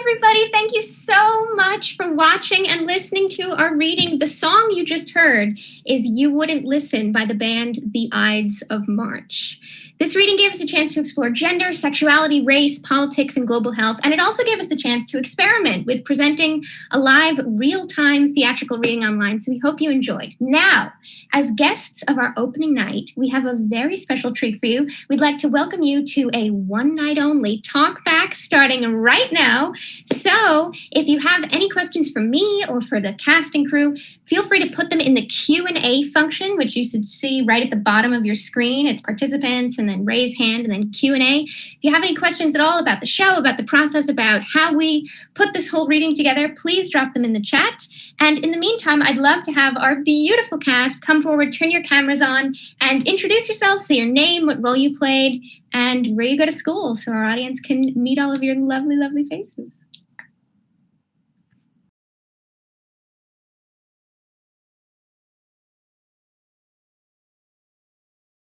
everybody. Thank you so much for watching and listening to our reading. The song you just heard is You Wouldn't Listen by the band The Ides of March. This reading gave us a chance to explore gender, sexuality, race, politics, and global health. And it also gave us the chance to experiment with presenting a live, real-time theatrical reading online. So we hope you enjoyed. Now, as guests of our opening night, we have a very special treat for you. We'd like to welcome you to a one-night-only Talkbacks starting right now. So if you have any questions for me or for the cast and crew, feel free to put them in the Q&A function, which you should see right at the bottom of your screen. It's participants and then raise hand and then Q&A. If you have any questions at all about the show, about the process, about how we put this whole reading together, please drop them in the chat. And in the meantime, I'd love to have our beautiful cast come forward, turn your cameras on, and introduce yourselves, say your name, what role you played, and where you go to school so our audience can meet all of your lovely, lovely faces.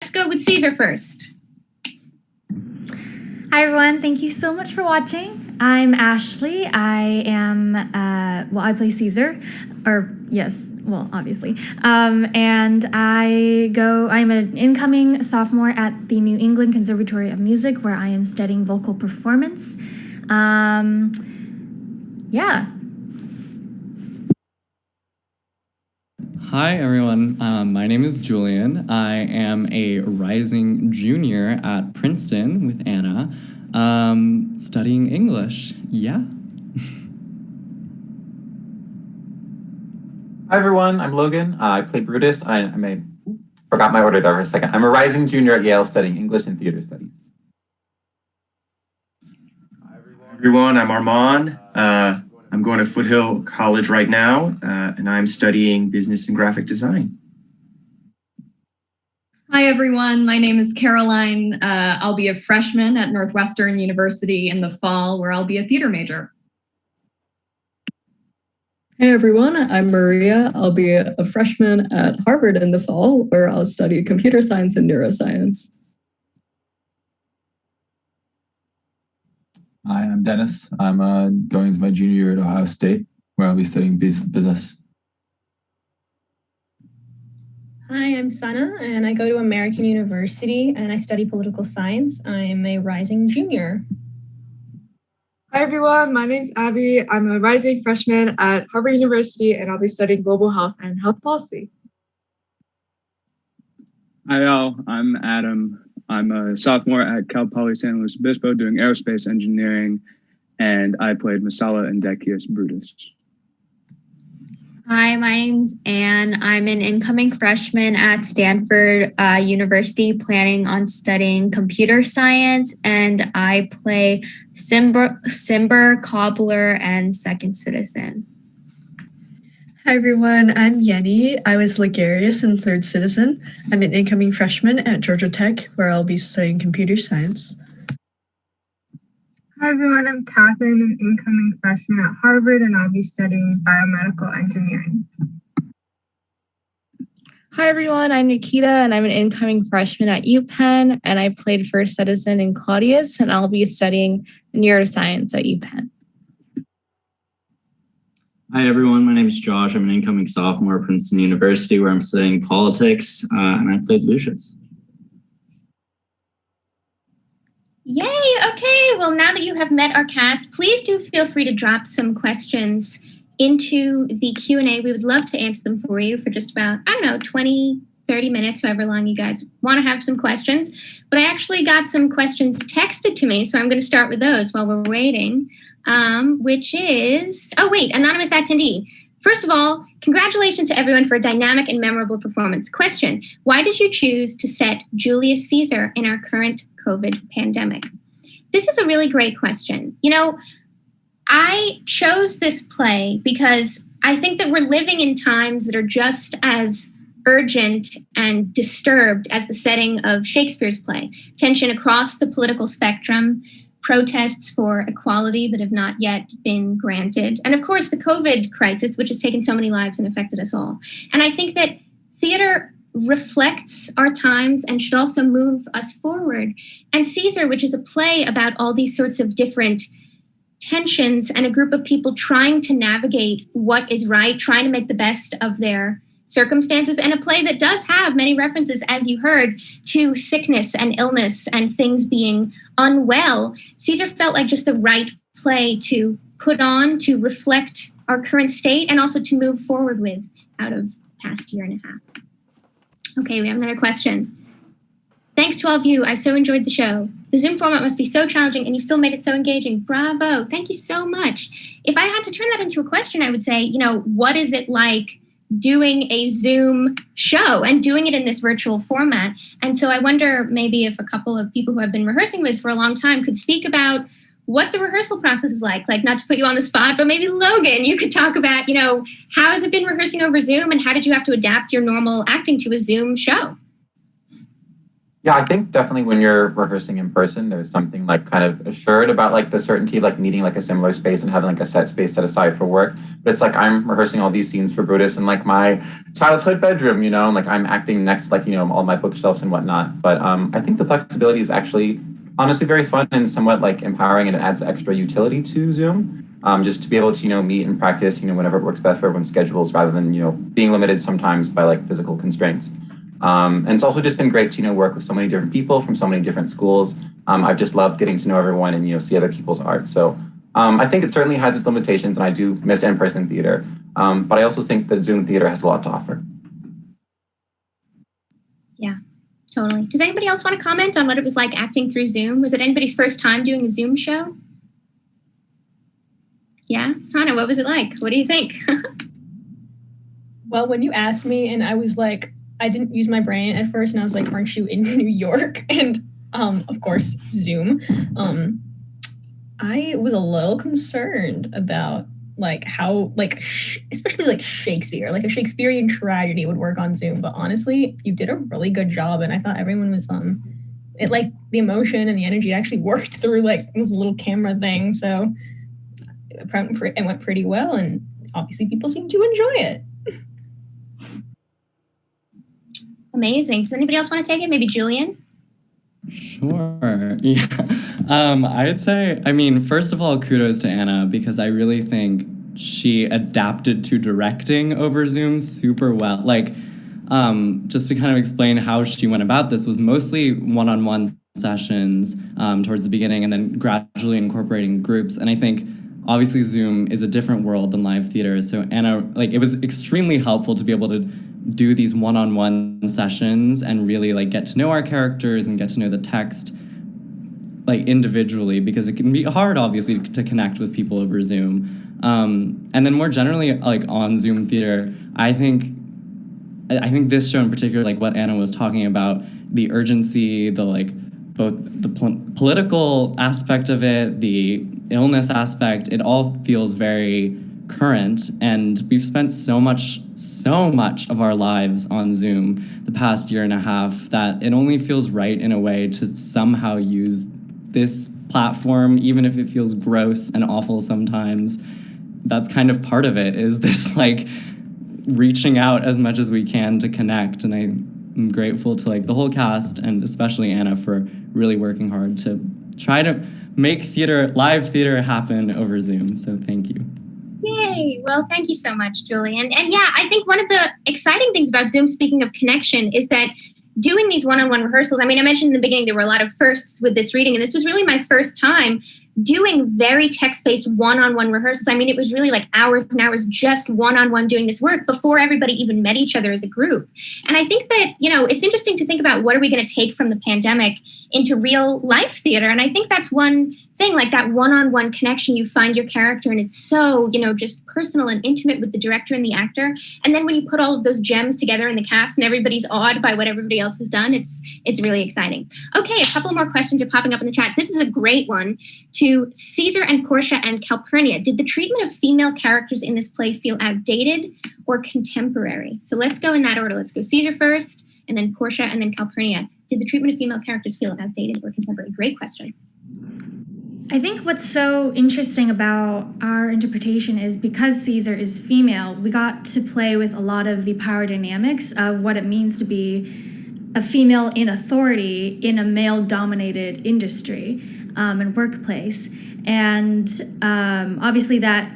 Let's go with Caesar first. Hi, everyone. Thank you so much for watching. I'm Ashley. I am, I play Caesar, obviously. And I'm an incoming sophomore at the New England Conservatory of Music, where I am studying vocal performance. Hi, everyone. My name is Julian. I am a rising junior at Princeton with Anna, studying English. Yeah. Hi, everyone. I'm Logan. I play Brutus. Forgot my order there for a second. I'm a rising junior at Yale studying English and theater studies. Hi, everyone. I'm Armand. I'm going to Foothill College right now, and I'm studying business and graphic design. Hi, everyone. My name is Caroline. I'll be a freshman at Northwestern University in the fall, where I'll be a theater major. Hey, everyone. I'm Maria. I'll be a freshman at Harvard in the fall, where I'll study computer science and neuroscience. Hi, I'm Dennis. I'm going into my junior year at Ohio State, where I'll be studying business. Hi, I'm Sana, and I go to American University, and I study political science. I'm a rising junior. Hi, everyone. My name's Abby. I'm a rising freshman at Harvard University, and I'll be studying global health and health policy. Hi, y'all. I'm Adam. I'm a sophomore at Cal Poly San Luis Obispo doing aerospace engineering, and I played Masala and Decius Brutus. Hi, my name's Anne. I'm an incoming freshman at Stanford University planning on studying computer science, and I play Simber, Cobbler, and Second Citizen. Hi, everyone. I'm Yenny. I was Ligarius in Third Citizen. I'm an incoming freshman at Georgia Tech, where I'll be studying computer science. Hi, everyone. I'm Catherine, an incoming freshman at Harvard, and I'll be studying biomedical engineering. Hi, everyone. I'm Nikita, and I'm an incoming freshman at UPenn, and I played First Citizen in Claudius, and I'll be studying neuroscience at UPenn. Hi, everyone. My name is Josh. I'm an incoming sophomore at Princeton University, where I'm studying politics, and I played Lucius. Yay! Okay, well, now that you have met our cast, please do feel free to drop some questions into the Q&A. We would love to answer them for you for just about, 20, 30 minutes, however long you guys want to have some questions. But I actually got some questions texted to me, so I'm going to start with those while we're waiting. Which is, anonymous attendee. First of all, congratulations to everyone for a dynamic and memorable performance. Question, why did you choose to set Julius Caesar in our current COVID pandemic? This is a really great question. I chose this play because I think that we're living in times that are just as urgent and disturbed as the setting of Shakespeare's play. Tension across the political spectrum, protests for equality that have not yet been granted, and of course the COVID crisis, which has taken so many lives and affected us all. And I think that theater reflects our times and should also move us forward. And Caesar, which is a play about all these sorts of different tensions and a group of people trying to navigate what is right, trying to make the best of their circumstances, and a play that does have many references, as you heard, to sickness and illness and things being unwell. Caesar felt like just the right play to put on to reflect our current state and also to move forward with out of past year and a half. Okay, we have another question. Thanks to all of you. I so enjoyed the show. The Zoom format must be so challenging and you still made it so engaging. Bravo. Thank you so much. If I had to turn that into a question, I would say, what is it like doing a Zoom show and doing it in this virtual format? And so I wonder maybe if a couple of people who I've been rehearsing with for a long time could speak about what the rehearsal process is like not to put you on the spot, but maybe Logan, you could talk about, how has it been rehearsing over Zoom and how did you have to adapt your normal acting to a Zoom show? Yeah, I think definitely when you're rehearsing in person, there's something kind of assured about the certainty of needing a similar space and having a set space set aside for work. But it's I'm rehearsing all these scenes for Brutus in my childhood bedroom, and I'm acting next to all my bookshelves and whatnot. But I think the flexibility is actually honestly very fun and somewhat empowering, and it adds extra utility to Zoom. Just to be able to meet and practice whenever it works best for everyone's schedules rather than being limited sometimes by physical constraints. And it's also just been great to work with so many different people from so many different schools. I've just loved getting to know everyone and see other people's art. So I think it certainly has its limitations, and I do miss in-person theater. But I also think that Zoom theater has a lot to offer. Yeah, totally. Does anybody else want to comment on what it was like acting through Zoom? Was it anybody's first time doing a Zoom show? Yeah, Sana, what was it like? What do you think? Well, when you asked me and I was I didn't use my brain at first, and I was aren't you in New York? And of course, Zoom. I was a little concerned about how especially Shakespeare, a Shakespearean tragedy would work on Zoom. But honestly, you did a really good job, and I thought everyone was the emotion and the energy actually worked through this little camera thing. So it went pretty well, and obviously people seem to enjoy it. Amazing. Does anybody else want to take it? Maybe Julian? Sure. Yeah. I'd say, first of all, kudos to Anna, because I really think she adapted to directing over Zoom super well. Just to kind of explain how she went about this was mostly one-on-one sessions towards the beginning and then gradually incorporating groups. And I think obviously Zoom is a different world than live theater. So Anna, it was extremely helpful to be able to do these one-on-one sessions and really get to know our characters and get to know the text individually, because it can be hard obviously to connect with people over Zoom. And then more generally on Zoom theater, I think this show in particular, what Anna was talking about, the urgency, the both the political aspect of it, the illness aspect, it all feels very current, and we've spent so much of our lives on Zoom the past year and a half that it only feels right in a way to somehow use this platform, even if it feels gross and awful sometimes. That's kind of part of it, is this reaching out as much as we can to connect. And I'm grateful to the whole cast, and especially Anna, for really working hard to try to make live theater happen over Zoom. So thank you. Yay. Well, thank you so much, Julian. And yeah, I think one of the exciting things about Zoom, speaking of connection, is that doing these one-on-one rehearsals, I mentioned in the beginning there were a lot of firsts with this reading, and this was really my first time doing very text-based one-on-one rehearsals. It was really hours and hours just one-on-one doing this work before everybody even met each other as a group. And I think that, it's interesting to think about what are we going to take from the pandemic into real life theater. And I think that's one thing, that one-on-one connection, you find your character and it's so, just personal and intimate with the director and the actor. And then when you put all of those gems together in the cast and everybody's awed by what everybody else has done, it's really exciting. Okay, a couple more questions are popping up in the chat. This is a great one to Caesar and Portia and Calpurnia. Did the treatment of female characters in this play feel outdated or contemporary? So let's go in that order. Let's go Caesar first, and then Portia, and then Calpurnia. Did the treatment of female characters feel outdated or contemporary? Great question. I think what's so interesting about our interpretation is because Caesar is female, we got to play with a lot of the power dynamics of what it means to be a female in authority in a male-dominated industry and workplace. And obviously that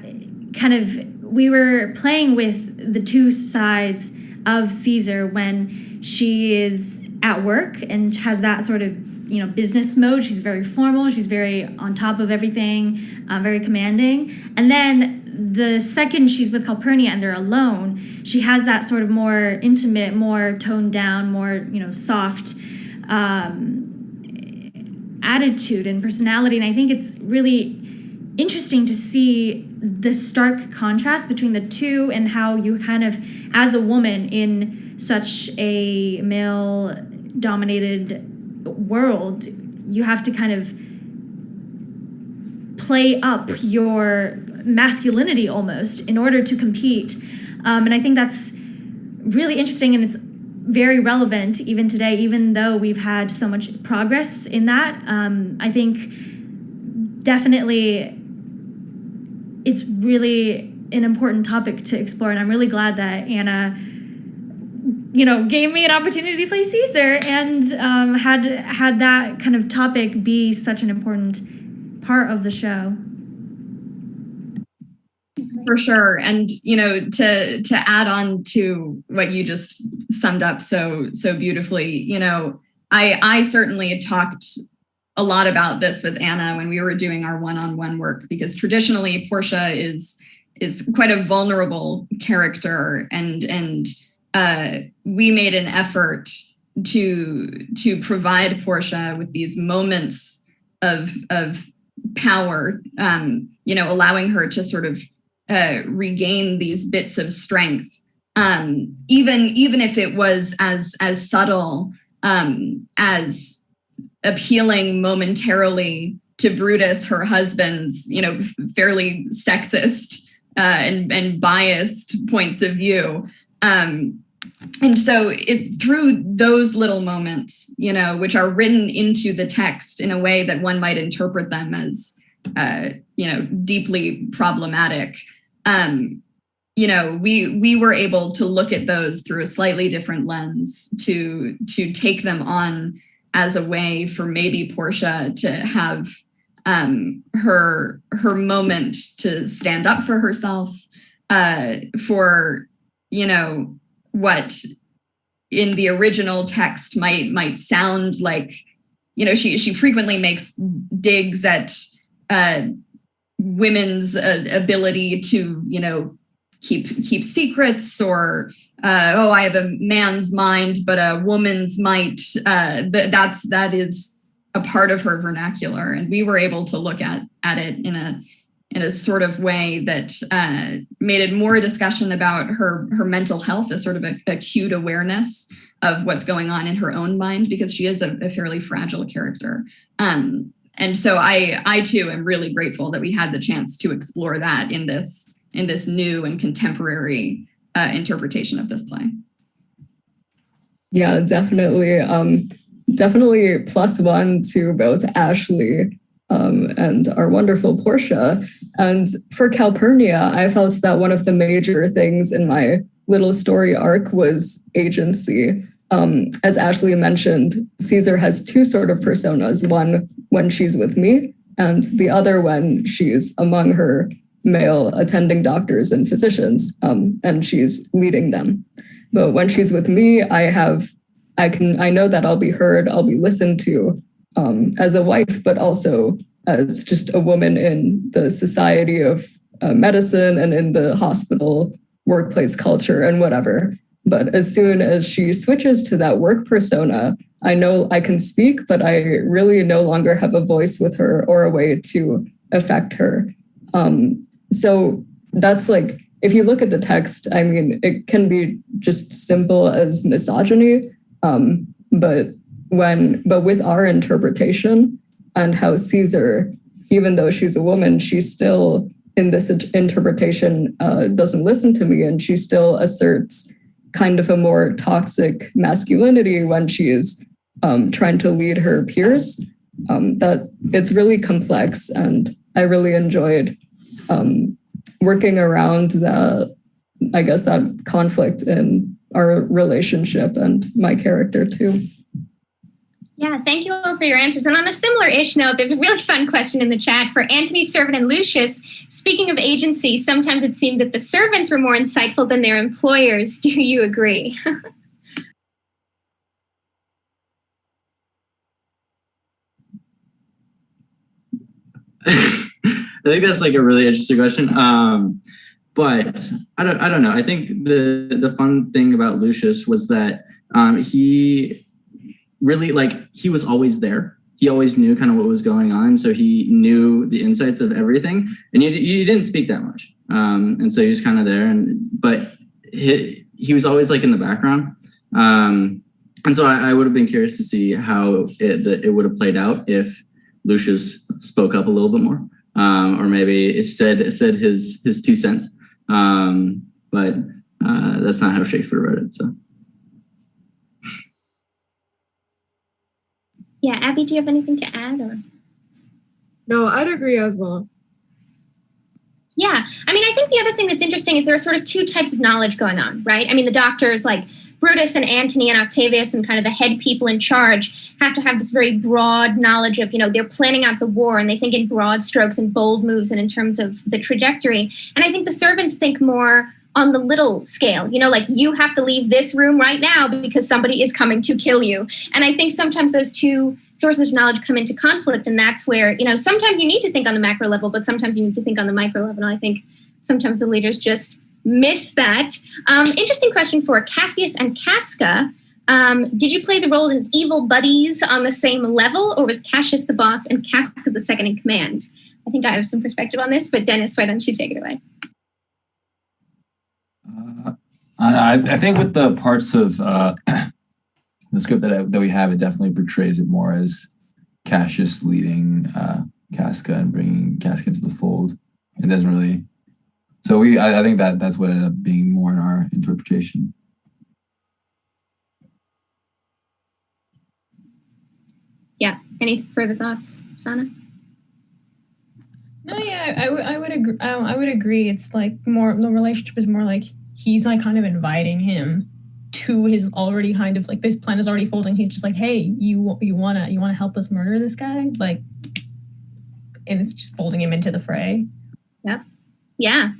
kind of, we were playing with the two sides of Caesar when she is at work and has that sort of, business mode. She's very formal, she's very on top of everything, very commanding. And then the second she's with Calpurnia and they're alone, she has that sort of more intimate, more toned down, more, soft attitude and personality. And I think it's really interesting to see the stark contrast between the two and how you kind of, as a woman in such a male-dominated world, you have to kind of play up your masculinity almost in order to compete. And I think that's really interesting, and it's very relevant even today, even though we've had so much progress in that. I think definitely it's really an important topic to explore, and I'm really glad that Anna gave me an opportunity to play Caesar and had that kind of topic be such an important part of the show. For sure. And, to add on to what you just summed up so beautifully, I certainly talked a lot about this with Anna when we were doing our one-on-one work, because traditionally Portia is quite a vulnerable character, and we made an effort to provide Portia with these moments of power, allowing her to sort of regain these bits of strength, even if it was as subtle as appealing momentarily to Brutus, her husband's, fairly sexist and biased points of view. And so through those little moments, which are written into the text in a way that one might interpret them as, deeply problematic, we were able to look at those through a slightly different lens, to take them on as a way for maybe Portia to have her moment to stand up for herself, for what in the original text might sound like, she frequently makes digs at women's ability to keep secrets, or I have a man's mind but a woman's might. That is a part of her vernacular, and we were able to look at it in a sort of way that made it more a discussion about her mental health, as sort of a acute awareness of what's going on in her own mind, because she is a fairly fragile character. And so I too am really grateful that we had the chance to explore that in this new and contemporary interpretation of this play. Yeah, definitely. Definitely +1 to both Ashley and our wonderful Portia. And for Calpurnia, I felt that one of the major things in my little story arc was agency. As Ashley mentioned, Caesar has two sort of personas, one when she's with me, and the other when she's among her male attending doctors and physicians, and she's leading them. But when she's with me, I know that I'll be heard, I'll be listened to as a wife, but also as just a woman in the society of medicine and in the hospital workplace culture and whatever. But as soon as she switches to that work persona, I know I can speak, but I really no longer have a voice with her or a way to affect her. So that's like, if you look at the text, I mean, it can be just simple as misogyny, but with our interpretation and how Caesar, even though she's a woman, she's still in this interpretation doesn't listen to me, and she still asserts kind of a more toxic masculinity when she is trying to lead her peers. That it's really complex, and I really enjoyed working around that conflict in our relationship and my character too. Yeah, thank you all for your answers. And on a similar-ish note, there's a really fun question in the chat for Anthony, Servant, and Lucius. Speaking of agency, sometimes it seemed that the servants were more insightful than their employers. Do you agree? I think that's like a really interesting question. But I don't know. I think the fun thing about Lucius was that he really he was always there. He always knew kind of what was going on, so he knew the insights of everything, and you didn't speak that much, and so he was kind of there. But he was always like in the background, and so I would have been curious to see how it would have played out if Lucius spoke up a little bit more, or maybe it said his 2 cents. But that's not how Shakespeare wrote it. So. Yeah, Abby, do you have anything to add? Or? No, I'd agree as well. Yeah, I mean, I think the other thing that's interesting is there are sort of 2 types of knowledge going on, right? I mean, the doctors like Brutus and Antony and Octavius and kind of the head people in charge have to have this very broad knowledge of, they're planning out the war and they think in broad strokes and bold moves and in terms of the trajectory. And I think the servants think more on the little scale, like you have to leave this room right now because somebody is coming to kill you. And I think sometimes those 2 sources of knowledge come into conflict. And that's where, sometimes you need to think on the macro level, but sometimes you need to think on the micro level. And I think sometimes the leaders just miss that. Interesting question for Cassius and Casca. Did you play the role as evil buddies on the same level, or was Cassius the boss and Casca the second in command? I think I have some perspective on this, but Dennis, why don't you take it away? I think with the parts of the script that we have, it definitely portrays it more as Cassius leading Casca and bringing Casca into the fold. It doesn't really. So I think that's what ended up being more in our interpretation. Yeah. Any further thoughts, Sana? No, yeah, I would agree. I would agree. It's like more the relationship is more like he's like kind of inviting him to his already kind of like this plan is already folding. He's just like, hey, you wanna help us murder this guy, like, and it's just folding him into the fray. Yep. Yeah.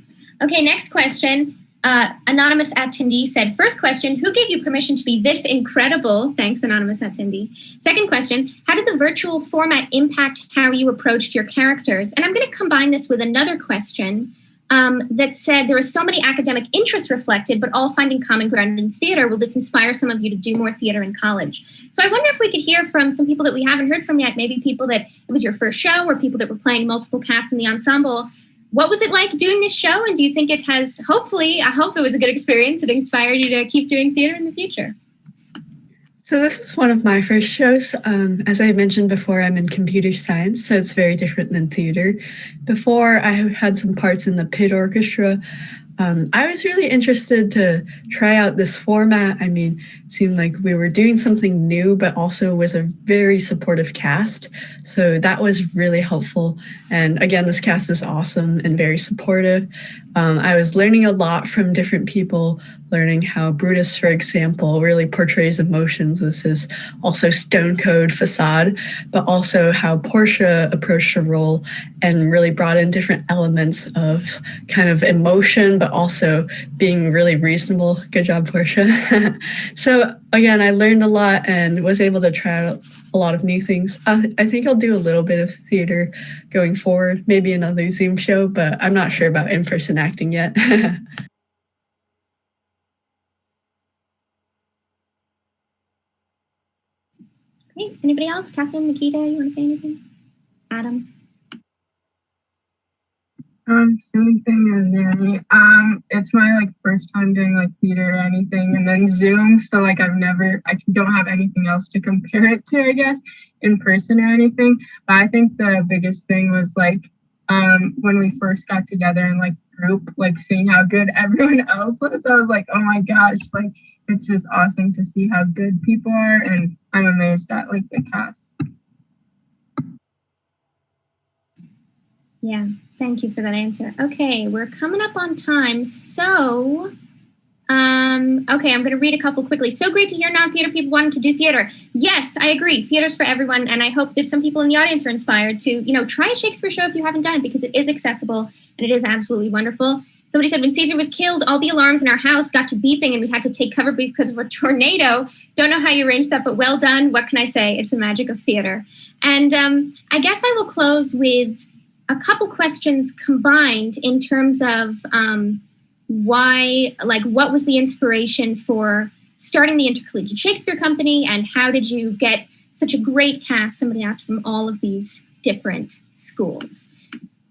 Okay. Next question. Anonymous attendee said, first question, who gave you permission to be this incredible? Thanks, Anonymous attendee. Second question, how did the virtual format impact how you approached your characters? And I'm going to combine this with another question that said, there is so many academic interests reflected, but all finding common ground in theater. Will this inspire some of you to do more theater in college? So I wonder if we could hear from some people that we haven't heard from yet, maybe people that it was your first show or people that were playing multiple casts in the ensemble. What was it like doing this show? And do you think it has, hopefully, I hope it was a good experience. It inspired you to keep doing theater in the future? So this is one of my first shows. As I mentioned before, I'm in computer science, so it's very different than theater. Before, I had some parts in the pit orchestra. I was really interested to try out this format. I mean, it seemed like we were doing something new, but also was a very supportive cast. So that was really helpful. And again, this cast is awesome and very supportive. I was learning a lot from different people, learning how Brutus, for example, really portrays emotions with his also stone cold facade, but also how Portia approached her role and really brought in different elements of kind of emotion, but also being really reasonable. Good job, Portia. So again, I learned a lot and was able to try out a lot of new things. I think I'll do a little bit of theater going forward, maybe another Zoom show, but I'm not sure about in-person acting yet. Great. Anybody else? Catherine, Nikita, you want to say anything? Adam? Same thing as Yanni. It's my first time doing theater or anything, and then Zoom. So I don't have anything else to compare it to, I guess, in person or anything. But I think the biggest thing was when we first got together in group, seeing how good everyone else was. I was like, oh my gosh, it's just awesome to see how good people are, and I'm amazed at the cast. Yeah, thank you for that answer. Okay, we're coming up on time. So Okay, I'm going to read a couple quickly. So great to hear non-theater people wanting to do theater. Yes, I agree. Theater's for everyone, and I hope that some people in the audience are inspired to, try a Shakespeare show if you haven't done it, because it is accessible and it is absolutely wonderful. Somebody said when Caesar was killed, all the alarms in our house got to beeping and we had to take cover because of a tornado. Don't know how you arranged that, but well done. What can I say? It's the magic of theater. And I guess I will close with a couple questions combined in terms of what was the inspiration for starting the Intercollegiate Shakespeare Company, and how did you get such a great cast? Somebody asked, from all of these different schools.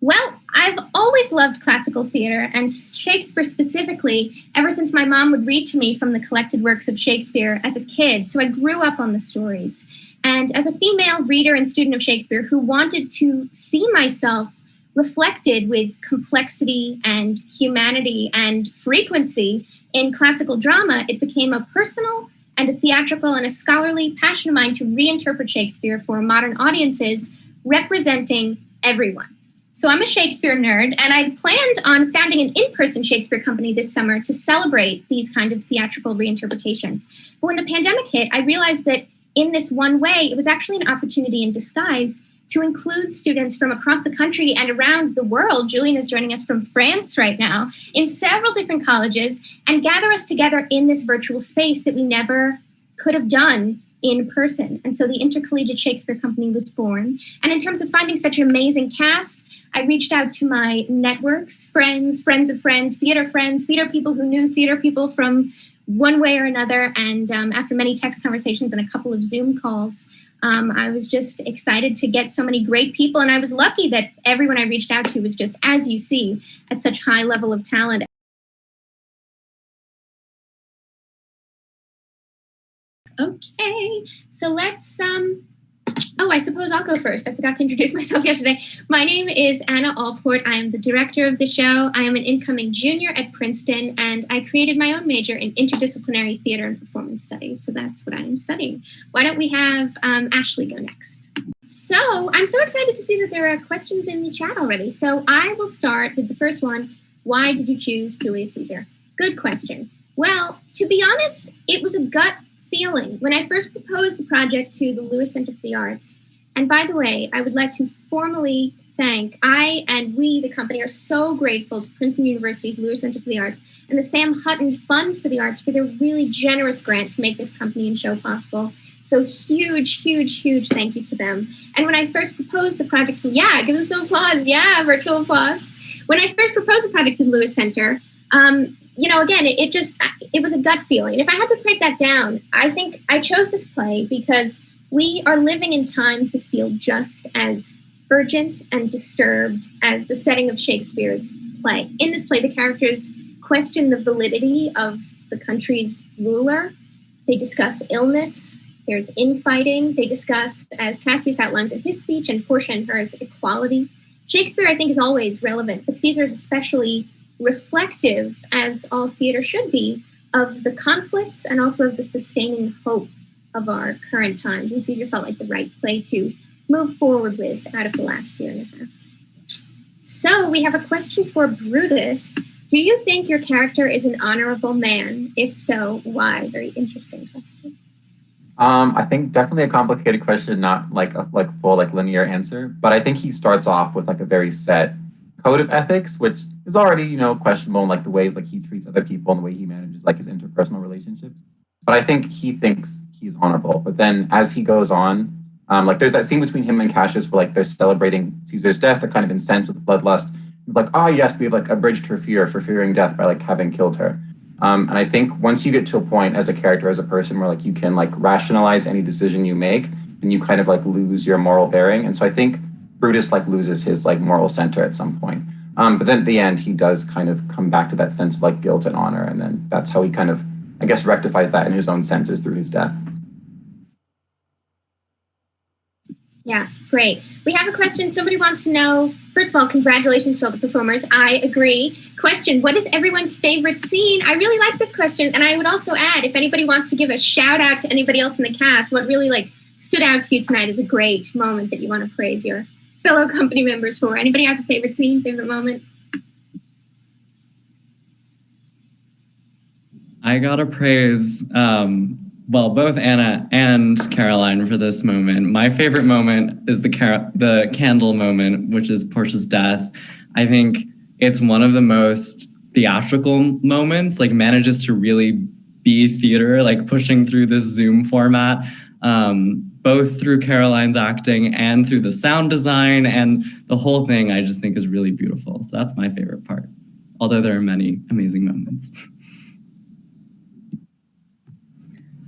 Well, I've always loved classical theater, and Shakespeare specifically, ever since my mom would read to me from the collected works of Shakespeare as a kid. So I grew up on the stories. And as a female reader and student of Shakespeare who wanted to see myself reflected with complexity and humanity and frequency in classical drama, it became a personal and a theatrical and a scholarly passion of mine to reinterpret Shakespeare for modern audiences, representing everyone. So I'm a Shakespeare nerd, and I planned on founding an in-person Shakespeare company this summer to celebrate these kinds of theatrical reinterpretations. But when the pandemic hit, I realized that in this one way, it was actually an opportunity in disguise to include students from across the country and around the world. Julian is joining us from France right now, in several different colleges, and gather us together in this virtual space that we never could have done in person. And so the Intercollegiate Shakespeare Company was born. And in terms of finding such an amazing cast, I reached out to my networks, friends of friends, theater people who knew theater people from one way or another. And after many text conversations and a couple of Zoom calls, I was just excited to get so many great people. And I was lucky that everyone I reached out to was just, as you see, at such high level of talent. Okay, so let's, I suppose I'll go first. I forgot to introduce myself yesterday. My name is Anna Allport. I am the director of the show. I am an incoming junior at Princeton, and I created my own major in interdisciplinary theater and performance studies. So that's what I am studying. Why don't we have Ashley go next? So I'm so excited to see that there are questions in the chat already. So I will start with the first one. Why did you choose Julius Caesar? Good question. Well, to be honest, it was a gut feeling when I first proposed the project to the Lewis Center for the Arts. And by the way, I would like to formally thank, we, the company, are so grateful to Princeton University's Lewis Center for the Arts and the Sam Hutton Fund for the Arts for their really generous grant to make this company and show possible. So huge, huge, huge thank you to them. And when I first proposed the project to, give them some applause, virtual applause. When I first proposed the project to the Lewis Center, again, it was a gut feeling. And if I had to break that down, I think I chose this play because we are living in times that feel just as urgent and disturbed as the setting of Shakespeare's play. In this play, the characters question the validity of the country's ruler. They discuss illness. There's infighting. They discuss, as Cassius outlines in his speech and Portia in hers, equality. Shakespeare, I think, is always relevant, but Caesar is especially reflective, as all theater should be, of the conflicts and also of the sustaining hope of our current times. And Caesar felt like the right play to move forward with out of the last year and a half. So we have a question for Brutus. Do you think your character is an honorable man? If so, why? Very interesting question. I think definitely a complicated question, not like a full linear answer. But I think he starts off with a very set code of ethics, which is already, questionable in the ways he treats other people and the way he manages his interpersonal relationships. But I think he thinks he's honorable. But then as he goes on, there's that scene between him and Cassius where they're celebrating Caesar's death. They're kind of incensed with bloodlust. Yes, we have abridged her fear for fearing death by having killed her. And I think once you get to a point as a character, as a person, where you can rationalize any decision you make, and you kind of lose your moral bearing. And so I think Brutus loses his moral center at some point. But then at the end, he does kind of come back to that sense of guilt and honor. And then that's how he kind of, I guess, rectifies that in his own senses through his death. Yeah, great. We have a question. Somebody wants to know, first of all, congratulations to all the performers. I agree. Question, what is everyone's favorite scene? I really like this question. And I would also add, if anybody wants to give a shout out to anybody else in the cast, what really stood out to you tonight is a great moment that you want to praise your fellow company members for. Anybody has a favorite scene, favorite moment? I gotta praise, both Anna and Caroline for this moment. My favorite moment is the candle moment, which is Portia's death. I think it's one of the most theatrical moments, like manages to really be theater, like pushing through this Zoom format, both through Caroline's acting and through the sound design, and the whole thing I just think is really beautiful. So that's my favorite part, although there are many amazing moments.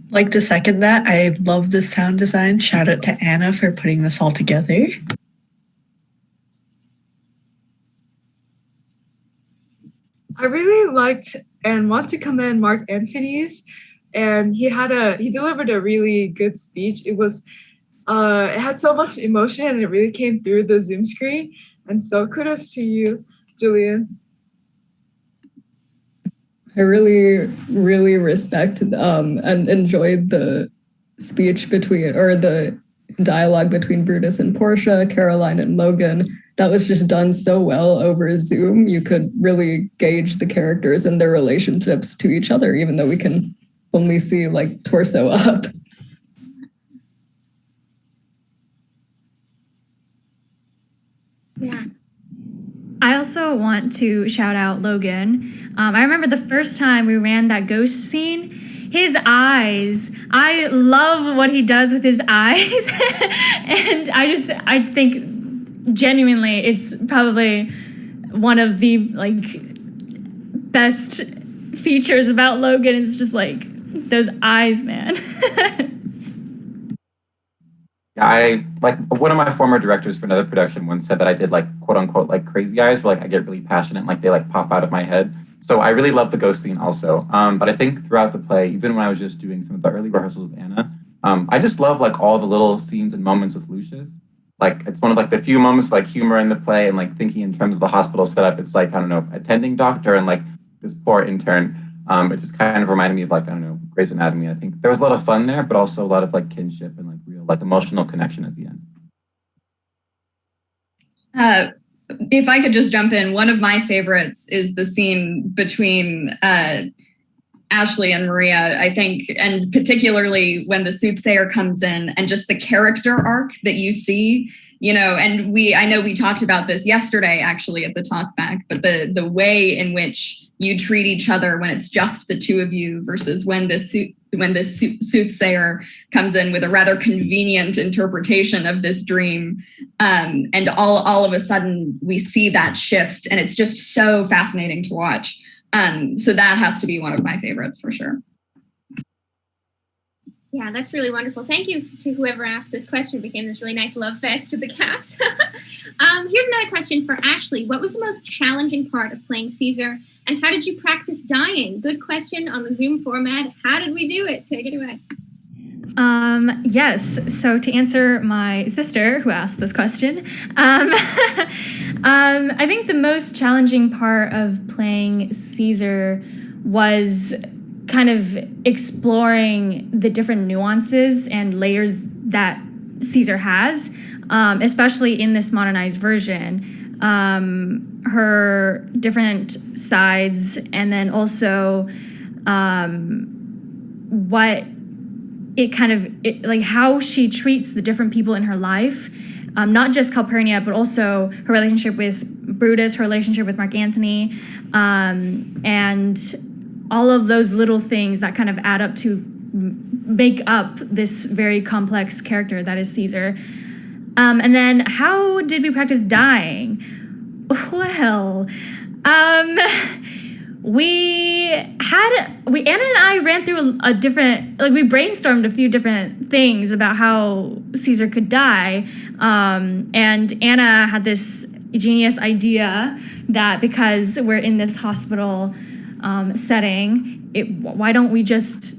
Like to second that, I love the sound design. Shout out to Anna for putting this all together. I really liked and want to commend Mark Antony's, and he delivered a really good speech. It had so much emotion and it really came through the Zoom screen. And so kudos to you, Julian. I really, really respect and enjoyed the speech the dialogue between Brutus and Portia, Caroline and Logan. That was just done so well over Zoom. You could really gauge the characters and their relationships to each other, even though we can only see like torso up. Yeah. I also want to shout out Logan. I remember the first time we ran that ghost scene, his eyes, I love what he does with his eyes. And I think genuinely it's probably one of the best features about Logan is just like those eyes, man. I one of my former directors for another production once said that I did quote unquote crazy eyes, where I get really passionate and they pop out of my head. So I really love the ghost scene also. But I think throughout the play, even when I was just doing some of the early rehearsals with Anna, I just love all the little scenes and moments with Lucius. It's one of the few moments humor in the play and thinking in terms of the hospital setup. It's I don't know, attending doctor and this poor intern. It just kind of reminded me of I don't know, Grey's Anatomy. I think there was a lot of fun there, but also a lot of kinship and real emotional connection at the end. If I could just jump in, one of my favorites is the scene between Ashley and Maria, I think, and particularly when the soothsayer comes in and just the character arc that you see, and I know we talked about this yesterday actually at the Talkback, but the way in which you treat each other when it's just the two of you versus when this soothsayer comes in with a rather convenient interpretation of this dream, and all of a sudden we see that shift, and it's just so fascinating to watch. So that has to be one of my favorites for sure. Yeah, that's really wonderful. Thank you to whoever asked this question. It became this really nice love fest with the cast. Here's another question for Ashley. What was the most challenging part of playing Caesar, and how did you practice dying? Good question on the Zoom format. How did we do it? Take it away. Yes. So to answer my sister who asked this question, I think the most challenging part of playing Caesar was kind of exploring the different nuances and layers that Caesar has, especially in this modernized version. Her different sides, and then also what it kind of how she treats the different people in her life, not just Calpurnia, but also her relationship with Brutus, her relationship with Mark Antony, and all of those little things that kind of add up to make up this very complex character that is Caesar. And then how did we practice dying? Well, Anna and I ran through a different, we brainstormed a few different things about how Caesar could die. And Anna had this genius idea that because we're in this hospital setting, why don't we just,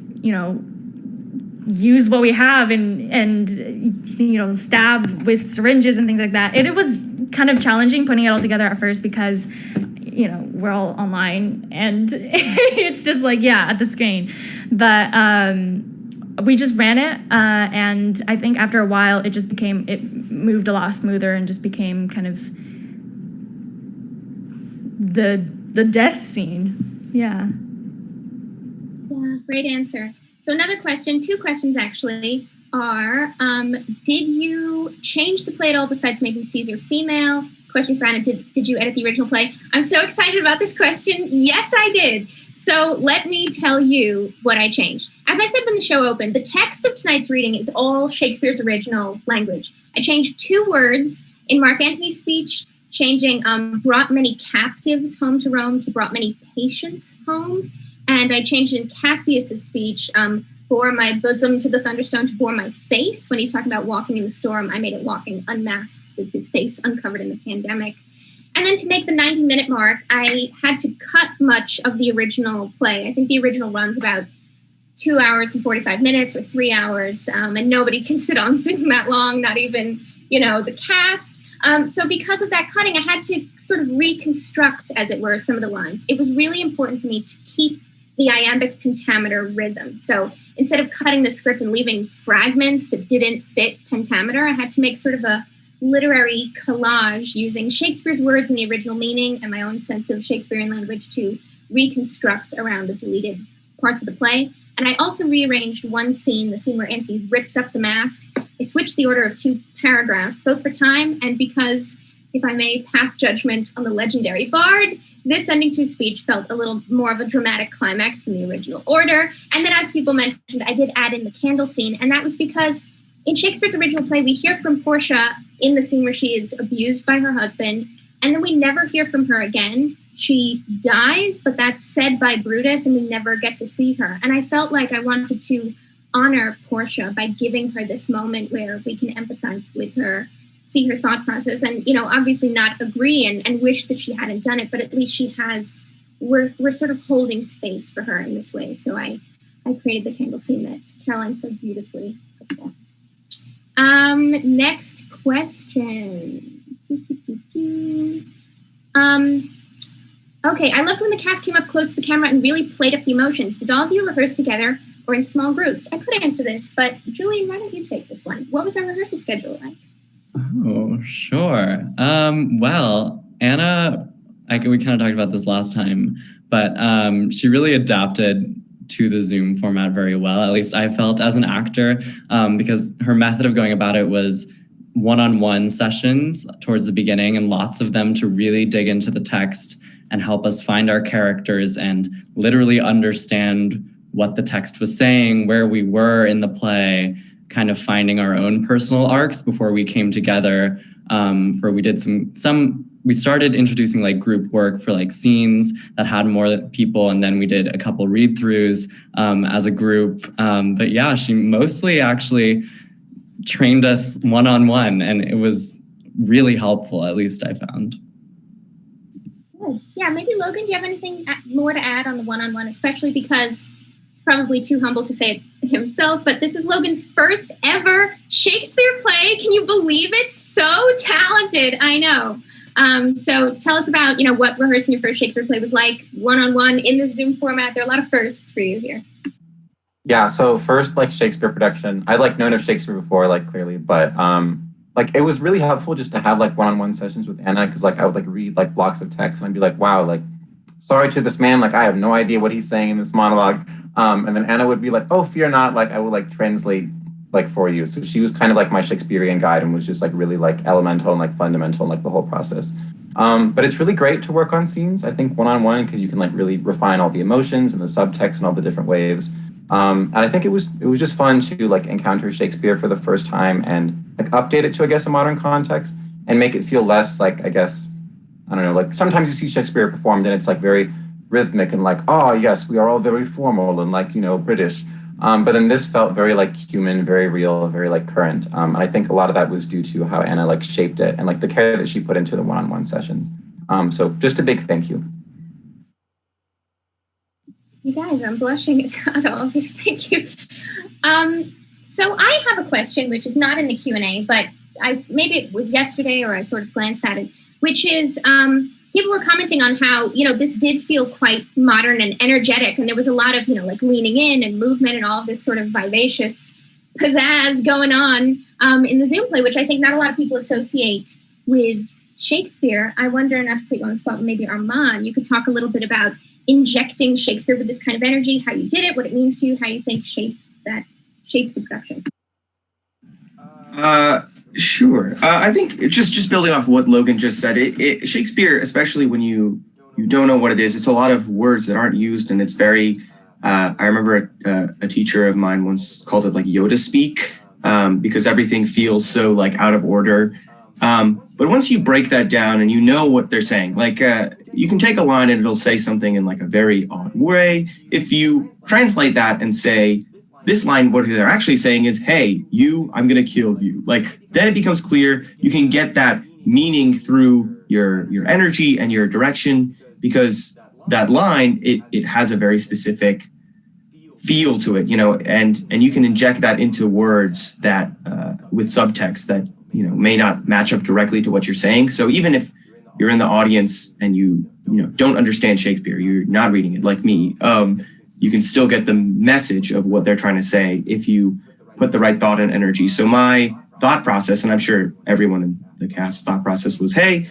use what we have and stab with syringes and things like that. It was kind of challenging putting it all together at first because we're all online and it's just at the screen. But we just ran it, and I think after a while it moved a lot smoother and just became kind of the death scene. Yeah. Great answer. So another question, two questions actually, are did you change the play at all besides making Caesar female? Question for Anna, did you edit the original play? I'm so excited about this question. Yes, I did. So let me tell you what I changed. As I said when the show opened, the text of tonight's reading is all Shakespeare's original language. I changed 2 words in Mark Antony's speech, changing brought many captives home to Rome to brought many patients home. And I changed in Cassius's speech, bore my bosom to the thunderstone to bore my face. When he's talking about walking in the storm, I made it walking unmasked with his face uncovered in the pandemic. And then to make the 90-minute mark, I had to cut much of the original play. I think the original runs about 2 hours and 45 minutes or 3 hours, and nobody can sit on Zoom that long, not even, the cast. So because of that cutting, I had to sort of reconstruct, as it were, some of the lines. It was really important to me to keep the iambic pentameter rhythm. So instead of cutting the script and leaving fragments that didn't fit pentameter, I had to make sort of a literary collage using Shakespeare's words and the original meaning and my own sense of Shakespearean language to reconstruct around the deleted parts of the play. And I also rearranged one scene, the scene where Antony rips up the mask. I switched the order of 2 paragraphs, both for time and because, if I may pass judgment on the legendary bard, this ending to speech felt a little more of a dramatic climax than the original order. And then, as people mentioned, I did add in the candle scene, and that was because in Shakespeare's original play, we hear from Portia in the scene where she is abused by her husband, and then we never hear from her again. She dies, but that's said by Brutus, and we never get to see her. And I felt like I wanted to honor Portia by giving her this moment where we can empathize with her, see her thought process, and, obviously not agree and wish that she hadn't done it, but at least she has, we're sort of holding space for her in this way. So I created the candle scene that Caroline so beautifully put together. Next question. Okay, I loved when the cast came up close to the camera and really played up the emotions. Did all of you rehearse together or in small groups? I could answer this, but Julian, why don't you take this one? What was our rehearsal schedule like? Oh, sure. Well, Anna, we kind of talked about this last time, but she really adapted to the Zoom format very well. At least I felt as an actor, because her method of going about it was one-on-one sessions towards the beginning, and lots of them to really dig into the text and help us find our characters and literally understand what the text was saying, where we were in the play, kind of finding our own personal arcs before we came together. We started introducing like group work for like scenes that had more people, and then we did a couple read-throughs as a group. But yeah, she mostly actually trained us one-on-one, and it was really helpful, at least I found. Good. Yeah, maybe Logan, do you have anything more to add on the one-on-one, especially because it's probably too humble to say it himself, but this is Logan's first ever Shakespeare play. Can you believe it? So talented, I know. So tell us about, what rehearsing your first Shakespeare play was like, one-on-one in the Zoom format. There are a lot of firsts for you here. Yeah, so first, Shakespeare production. I'd known of Shakespeare before, clearly, but it was really helpful just to have one-on-one sessions with Anna, because I would read blocks of text and I'd be like, wow, sorry to this man, I have no idea what he's saying in this monologue. And then Anna would be like, oh, fear not, I will translate for you. So she was kind of my Shakespearean guide and was just really elemental and fundamental in the whole process. But it's really great to work on scenes, I think, one-on-one, because you can really refine all the emotions and the subtext and all the different waves. And I think it was just fun to encounter Shakespeare for the first time and update it to, I guess, a modern context and make it feel less sometimes you see Shakespeare performed and it's very rhythmic and oh yes, we are all very formal and British. But then this felt very human, very real, very current. And I think a lot of that was due to how Anna shaped it and the care that she put into the one-on-one sessions. So just a big thank you. You guys, I'm blushing at all of this. Thank you. So I have a question, which is not in the Q&A, but maybe it was yesterday or I sort of glanced at it, which is people were commenting on how, this did feel quite modern and energetic. And there was a lot of, leaning in and movement and all of this sort of vivacious pizzazz going on in the Zoom play, which I think not a lot of people associate with Shakespeare. I wonder, not to put you on the spot, maybe Armand, you could talk a little bit about injecting Shakespeare with this kind of energy, how you did it, what it means to you, how you think shapes the production. Sure. I think just building off what Logan just said, Shakespeare, especially when you don't know what it is, it's a lot of words that aren't used, and it's very. I remember a teacher of mine once called it like Yoda speak, because everything feels so like out of order. But once you break that down and you know what they're saying, like you can take a line and it'll say something in like a very odd way. If you translate that and say, this line, what they're actually saying is, hey, I'm going to kill you. Like, then it becomes clear you can get that meaning through your energy and your direction, because that line, it has a very specific feel to it, and you can inject that into words that with subtext that, may not match up directly to what you're saying. So even if you're in the audience and you don't understand Shakespeare, you're not reading it like me, you can still get the message of what they're trying to say if you put the right thought and energy. So my thought process, and I'm sure everyone in the cast thought process was, hey,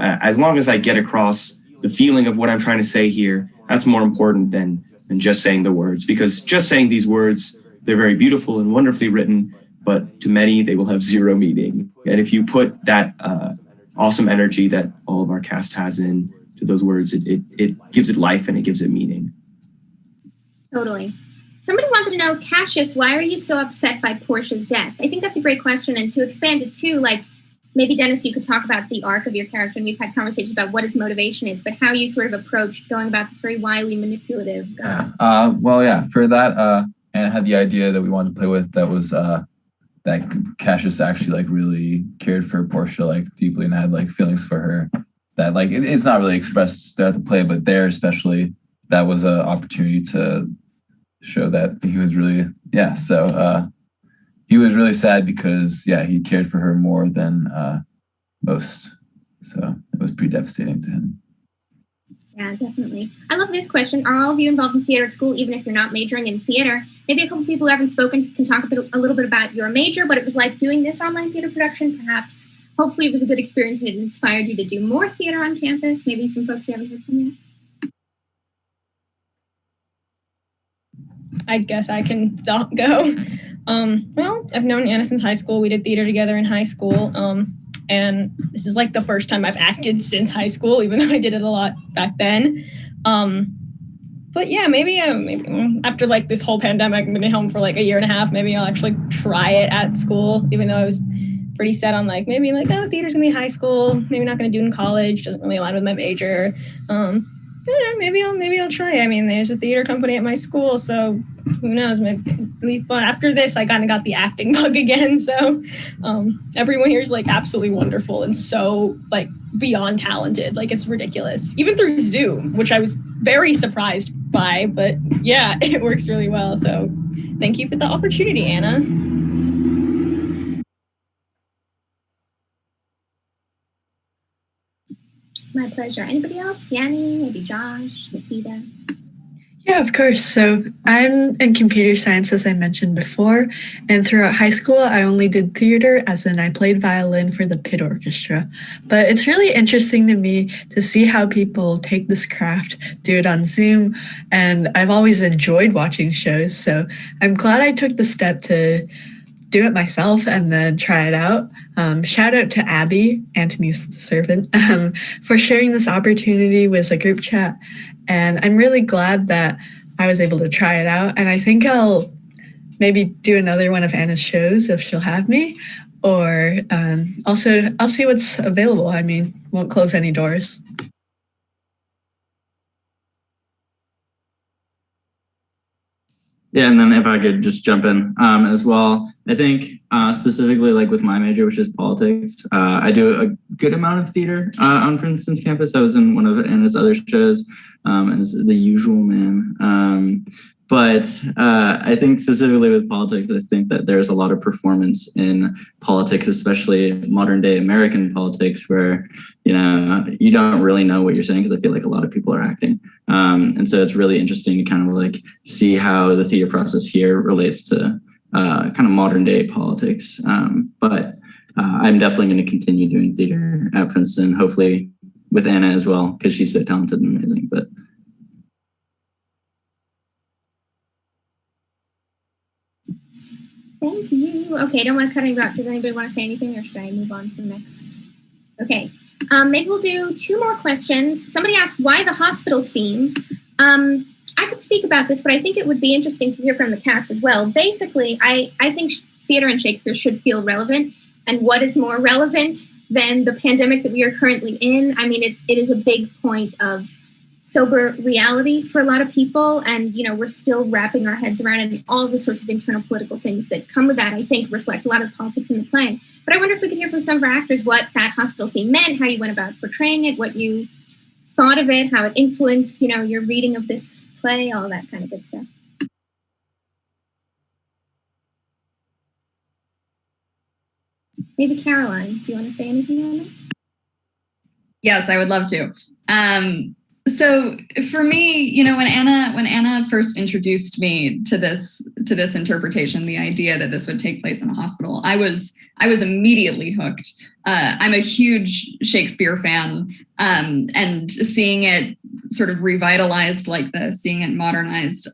as long as I get across the feeling of what I'm trying to say here, that's more important than just saying the words, because just saying these words, they're very beautiful and wonderfully written, but to many, they will have zero meaning. And if you put that awesome energy that all of our cast has in to those words, it gives it life and it gives it meaning. Totally. Somebody wanted to know, Cassius, why are you so upset by Portia's death? I think that's a great question. And to expand it too, like maybe Dennis, you could talk about the arc of your character. And we've had conversations about what his motivation is, but how you sort of approached going about this very wily, manipulative. For that, Anna had the idea that we wanted to play with that was that Cassius actually like really cared for Portia like deeply and had like feelings for her that like it's not really expressed throughout the play, but there especially that was an opportunity to show that he was really he was really sad because he cared for her more than most, so it was pretty devastating to him. Yeah, definitely. I love this question. Are all of you involved in theater at school, even if you're not majoring in theater? Maybe a couple people who haven't spoken can talk a little bit about your major, what it was like doing this online theater production, perhaps. Hopefully it was a good experience and it inspired you to do more theater on campus. Maybe some folks you haven't heard from yet. I guess I can go. Well, I've known Anna since high school. We did theater together in high school. And this is like the first time I've acted since high school, even though I did it a lot back then. But yeah, maybe after like this whole pandemic, I've been home for like a year and a half. Maybe I'll actually try it at school, even though I was pretty set on like, maybe like, oh, theater's gonna be high school. Maybe not gonna do it in college. Doesn't really align with my major. Maybe I'll try. I mean, there's a theater company at my school, so who knows? Maybe it'll be fun. After this, I kind of got the acting bug again. So everyone here is like absolutely wonderful and so like beyond talented. Like it's ridiculous. Even through Zoom, which I was very surprised by, but yeah, it works really well. So thank you for the opportunity, Anna. My pleasure. Anybody else? Yanni, maybe Josh, Nikita? Yeah, of course. So I'm in computer science, as I mentioned before. And throughout high school, I only did theater, as in I played violin for the pit orchestra. But it's really interesting to me to see how people take this craft, do it on Zoom. And I've always enjoyed watching shows. So I'm glad I took the step to do it myself and then try it out. Shout out to Abby, Antony's servant, for sharing this opportunity with a group chat. And I'm really glad that I was able to try it out. And I think I'll maybe do another one of Anna's shows if she'll have me. Or also, I'll see what's available. I mean, won't close any doors. Yeah, and then if I could just jump in as well, I think specifically like with my major, which is politics, I do a good amount of theater on Princeton's campus. I was in one of Anna's other shows as the usual man. But I think specifically with politics, I think that there's a lot of performance in politics, especially modern day American politics, where, you don't really know what you're saying, because I feel like a lot of people are acting. And so it's really interesting to kind of like see how the theater process here relates to kind of modern day politics. But I'm definitely going to continue doing theater at Princeton, hopefully with Anna as well, because she's so talented and amazing. But Thank you. Okay, I don't want to cut anybody off. Does anybody want to say anything, or should I move on to the next? Okay, maybe we'll do 2 more questions. Somebody asked, why the hospital theme? I could speak about this, but I think it would be interesting to hear from the cast as well. Basically, I think theater and Shakespeare should feel relevant. And what is more relevant than the pandemic that we are currently in? I mean, it is a big point of sober reality for a lot of people. And, we're still wrapping our heads around it, and all the sorts of internal political things that come with that, I think, reflect a lot of the politics in the play. But I wonder if we could hear from some of our actors what that hospital theme meant, how you went about portraying it, what you thought of it, how it influenced, your reading of this play, all that kind of good stuff. Maybe Caroline, do you want to say anything on it? Yes, I would love to. So for me, when Anna first introduced me to this interpretation, the idea that this would take place in a hospital, I was immediately hooked. I'm a huge Shakespeare fan, and seeing it sort of revitalized like this, seeing it modernized,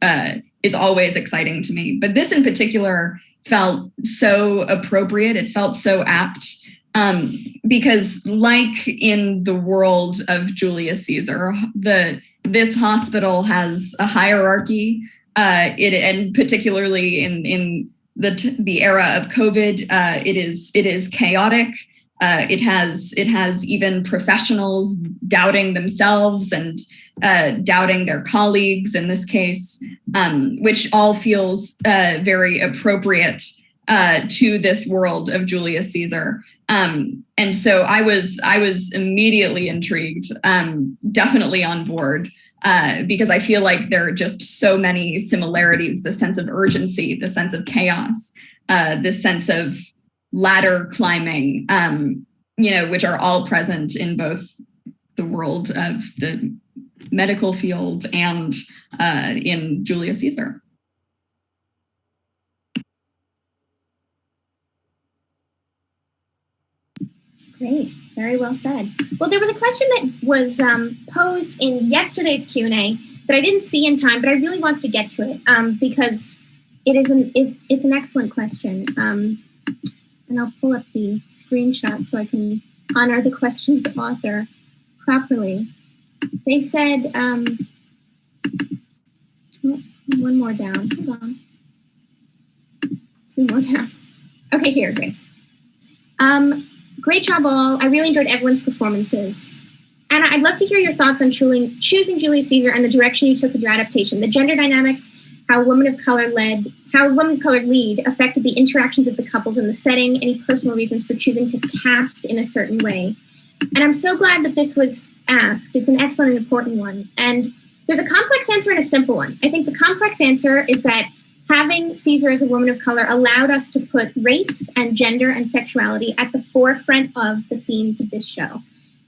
is always exciting to me. But this in particular felt so appropriate. It felt so apt. Because like in the world of Julius Caesar, this hospital has a hierarchy, and particularly in the era of COVID, it is chaotic. It has even professionals doubting themselves and doubting their colleagues in this case, which all feels very appropriate to this world of Julius Caesar. And so I was immediately intrigued, definitely on board, because I feel like there are just so many similarities, the sense of urgency, the sense of chaos, the sense of ladder climbing, which are all present in both the world of the medical field and in Julius Caesar. Great, very well said. Well, there was a question that was posed in yesterday's Q&A that I didn't see in time, but I really wanted to get to it because it's an excellent question. And I'll pull up the screenshot so I can honor the question's author properly. They said, one more down, hold on. 2 more down. Okay, here, great. Great job all. I really enjoyed everyone's performances. Anna, I'd love to hear your thoughts on choosing Julius Caesar and the direction you took with your adaptation, the gender dynamics, how a woman of color lead affected the interactions of the couples in the setting, any personal reasons for choosing to cast in a certain way. And I'm so glad that this was asked. It's an excellent and important one. And there's a complex answer and a simple one. I think the complex answer is that having Caesar as a woman of color allowed us to put race and gender and sexuality at the forefront of the themes of this show.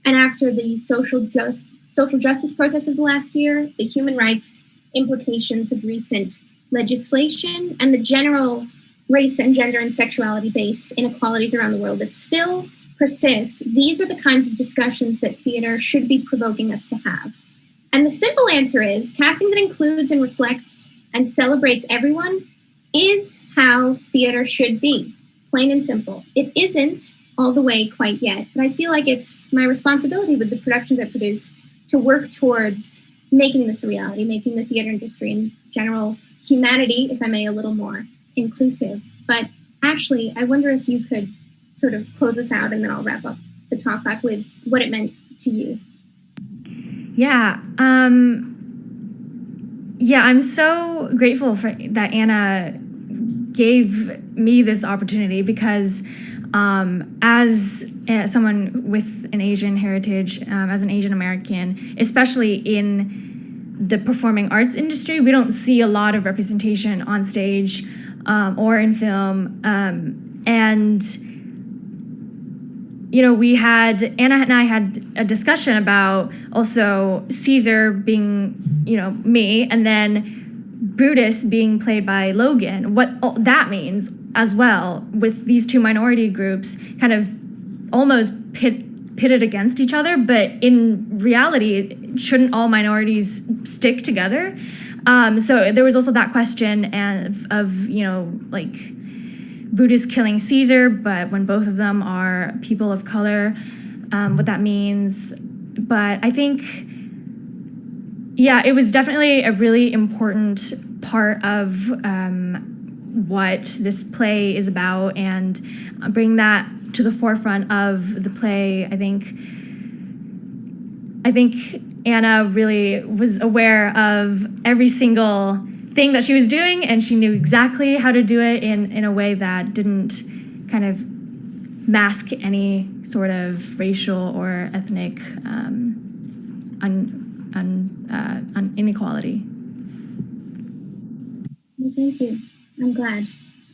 And after the social justice protests of the last year, the human rights implications of recent legislation, and the general race and gender and sexuality-based inequalities around the world that still persist, these are the kinds of discussions that theater should be provoking us to have. And the simple answer is casting that includes and reflects and celebrates everyone is how theater should be, plain and simple. It isn't all the way quite yet, but I feel like it's my responsibility with the productions I produce to work towards making this a reality, making the theater industry in general, humanity, if I may, a little more inclusive. But Ashley, I wonder if you could sort of close us out, and then I'll wrap up the talkback with what it meant to you. Yeah. I'm so grateful for that Anna gave me this opportunity because as someone with an Asian heritage, as an Asian American, especially in the performing arts industry, we don't see a lot of representation on stage or in film. And Anna and I had a discussion about also Caesar being, me, and then Brutus being played by Logan, what that means as well, with these 2 minority groups kind of almost pitted against each other, but in reality, shouldn't all minorities stick together? So there was also that question of Brutus killing Caesar, but when both of them are people of color, what that means. But I think, yeah, it was definitely a really important part of what this play is about, and bring that to the forefront of the play. I think Anna really was aware of every single thing that she was doing, and she knew exactly how to do it in a way that didn't kind of mask any sort of racial or ethnic inequality. Well, thank you. I'm glad.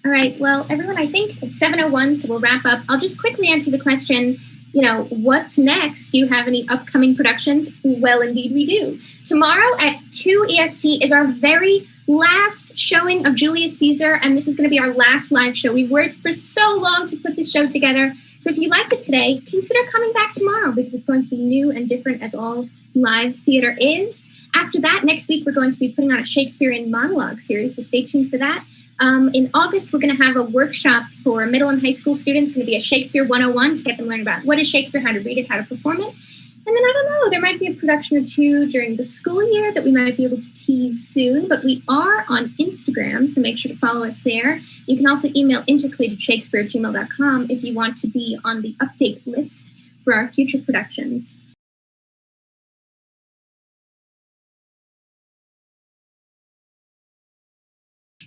All right. Well, everyone, I think it's 7:01, so we'll wrap up. I'll just quickly answer the question, what's next? Do you have any upcoming productions? Well, indeed we do. Tomorrow at 2 EST is our very last showing of Julius Caesar, and this is going to be our last live show. We worked for so long to put this show together. So if you liked it today, consider coming back tomorrow, because it's going to be new and different, as all live theater is. After that, next week, we're going to be putting on a Shakespearean monologue series, so stay tuned for that. In August, we're going to have a workshop for middle and high school students. It's going to be a Shakespeare 101 to get them learning about what is Shakespeare, how to read it, how to perform it. And then, I don't know, there might be a production or two during the school year that we might be able to tease soon, but we are on Instagram, so make sure to follow us there. You can also email intercollegiateshakespeare@gmail.com if you want to be on the update list for our future productions.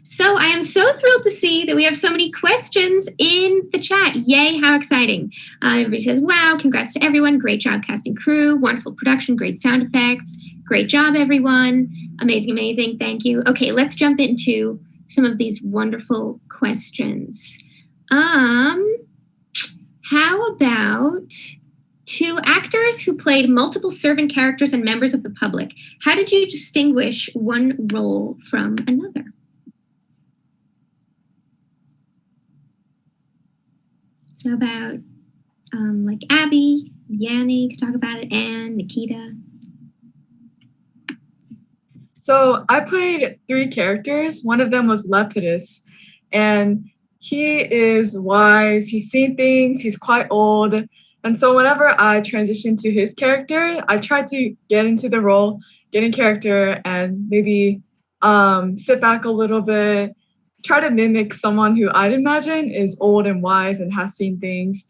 So I am so thrilled to see that we have so many questions in the chat. Yay, how exciting. Everybody says, wow, congrats to everyone. Great job, cast and crew. Wonderful production, great sound effects. Great job, everyone. Amazing, amazing. Thank you. Okay, let's jump into some of these wonderful questions. How about two actors who played multiple servant characters and members of the public? How did you distinguish one role from another? So about like Abby, Yanni could talk about it, and Nikita. So I played 3 characters. One of them was Lepidus, and he is wise, he's seen things, he's quite old. And so whenever I transitioned to his character, I tried to get into the role, get in character, and maybe sit back a little bit, try to mimic someone who I'd imagine is old and wise and has seen things.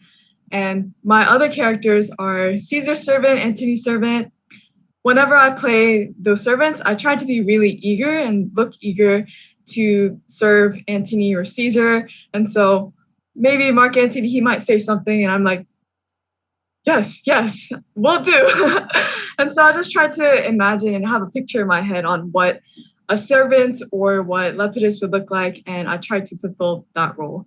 And my other characters are Caesar's servant, Antony's servant. Whenever I play those servants, I try to be really eager and look eager to serve Antony or Caesar. And so maybe Mark Antony, he might say something and I'm like, yes, will do. And so I just try to imagine and have a picture in my head on what a servant or what Lepidus would look like, and I tried to fulfill that role.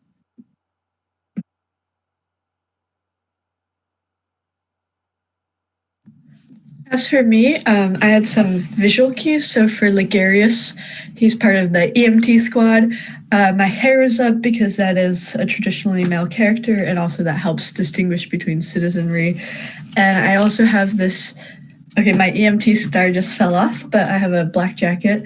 As for me, I had some visual cues. So for Ligarius, he's part of the EMT squad. My hair is up because that is a traditionally male character, and also that helps distinguish between citizenry. And I also have this, okay, my EMT star just fell off, but I have a black jacket.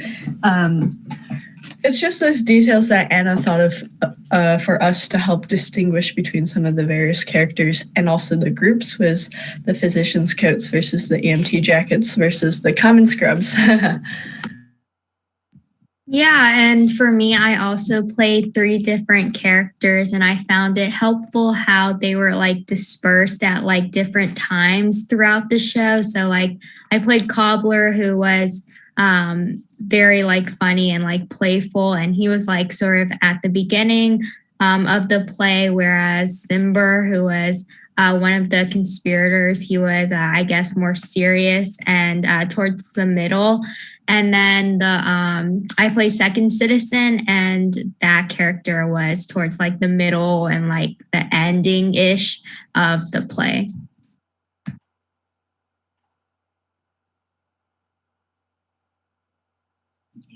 It's just those details that Anna thought of for us to help distinguish between some of the various characters, and also the groups was the physician's coats versus the EMT jackets versus the common scrubs. Yeah, and for me, I also played 3 different characters, and I found it helpful how they were like dispersed at like different times throughout the show. So like I played Cobbler, who was very like funny and like playful, and he was like sort of at the beginning of the play, whereas Cimber, who was one of the conspirators, he was I guess more serious and towards the middle. And then I play Second Citizen, and that character was towards like the middle and like the ending-ish of the play.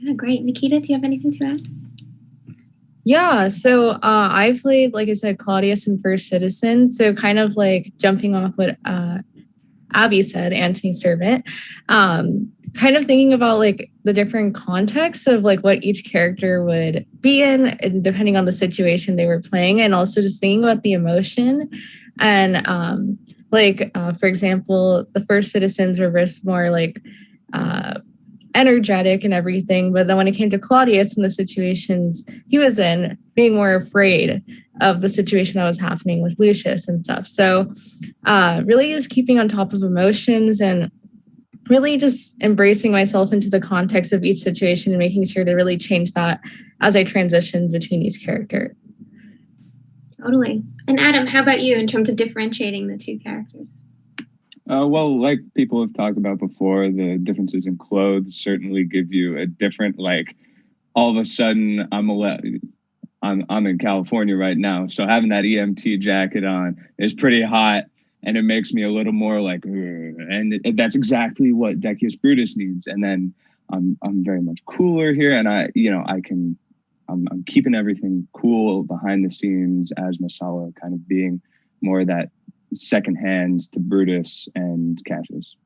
Yeah, great. Nikita, do you have anything to add? Yeah, so I played, like I said, Claudius in First Citizen. So kind of like jumping off what Abby said, Antony's servant. kind of thinking about like the different contexts of like what each character would be in, and depending on the situation they were playing, and also just thinking about the emotion. And for example, the first citizens were just more like energetic and everything, but then when it came to Claudius and the situations he was in, being more afraid of the situation that was happening with Lucius and stuff. So really just keeping on top of emotions and really just embracing myself into the context of each situation and making sure to really change that as I transitioned between each character. Totally. And Adam, how about you in terms of differentiating the two characters? Well, like people have talked about before, the differences in clothes certainly give you a different, like, all of a sudden I'm in California right now, so having that EMT jacket on is pretty hot, and it makes me a little more like, and that's exactly what Decius Brutus needs. And then I'm very much cooler here, and I'm keeping everything cool behind the scenes as Messala, kind of being more that second hand to Brutus and Cassius.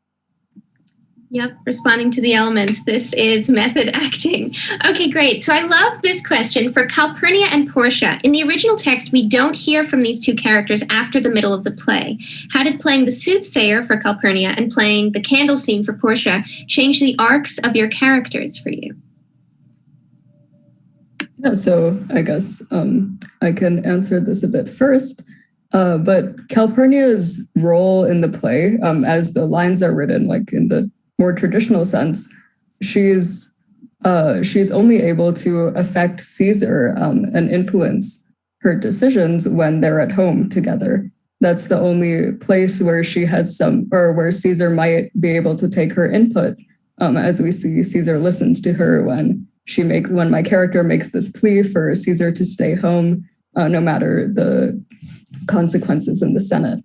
Yep, responding to the elements. This is method acting. Okay, great. So I love this question for Calpurnia and Portia. In the original text, we don't hear from these two characters after the middle of the play. How did playing the soothsayer for Calpurnia and playing the candle scene for Portia change the arcs of your characters for you? Yeah, so I guess I can answer this a bit first. But Calpurnia's role in the play, as the lines are written, like in the more traditional sense, she's only able to affect Caesar and influence her decisions when they're at home together. That's the only place where she has where Caesar might be able to take her input. As we see, Caesar listens to her when my character makes this plea for Caesar to stay home, no matter the consequences in the Senate.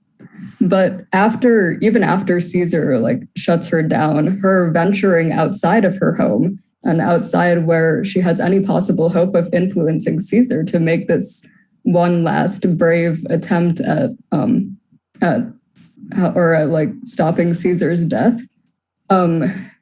But even after Caesar shuts her down, her venturing outside of her home and outside where she has any possible hope of influencing Caesar to make this one last brave attempt at stopping Caesar's death,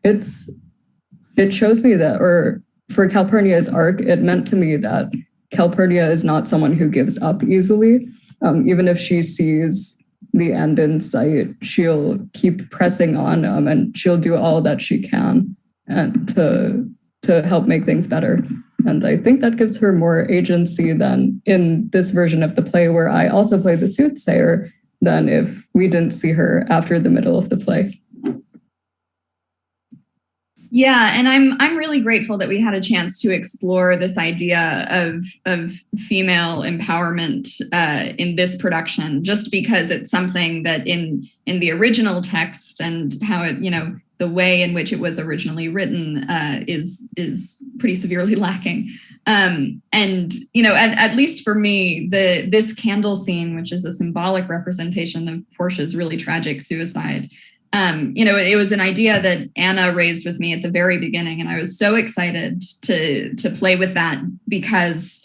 it shows me that, or for Calpurnia's arc, it meant to me that Calpurnia is not someone who gives up easily. Even if she sees the end in sight, she'll keep pressing on, and she'll do all that she can and to help make things better. And I think that gives her more agency than in this version of the play, where I also play the soothsayer, than if we didn't see her after the middle of the play. Yeah, and I'm really grateful that we had a chance to explore this idea of female empowerment in this production, just because it's something that in the original text and how it, the way in which it was originally written is pretty severely lacking. And at least for me, this candle scene, which is a symbolic representation of Portia's really tragic suicide. It was an idea that Anna raised with me at the very beginning, and I was so excited to play with that because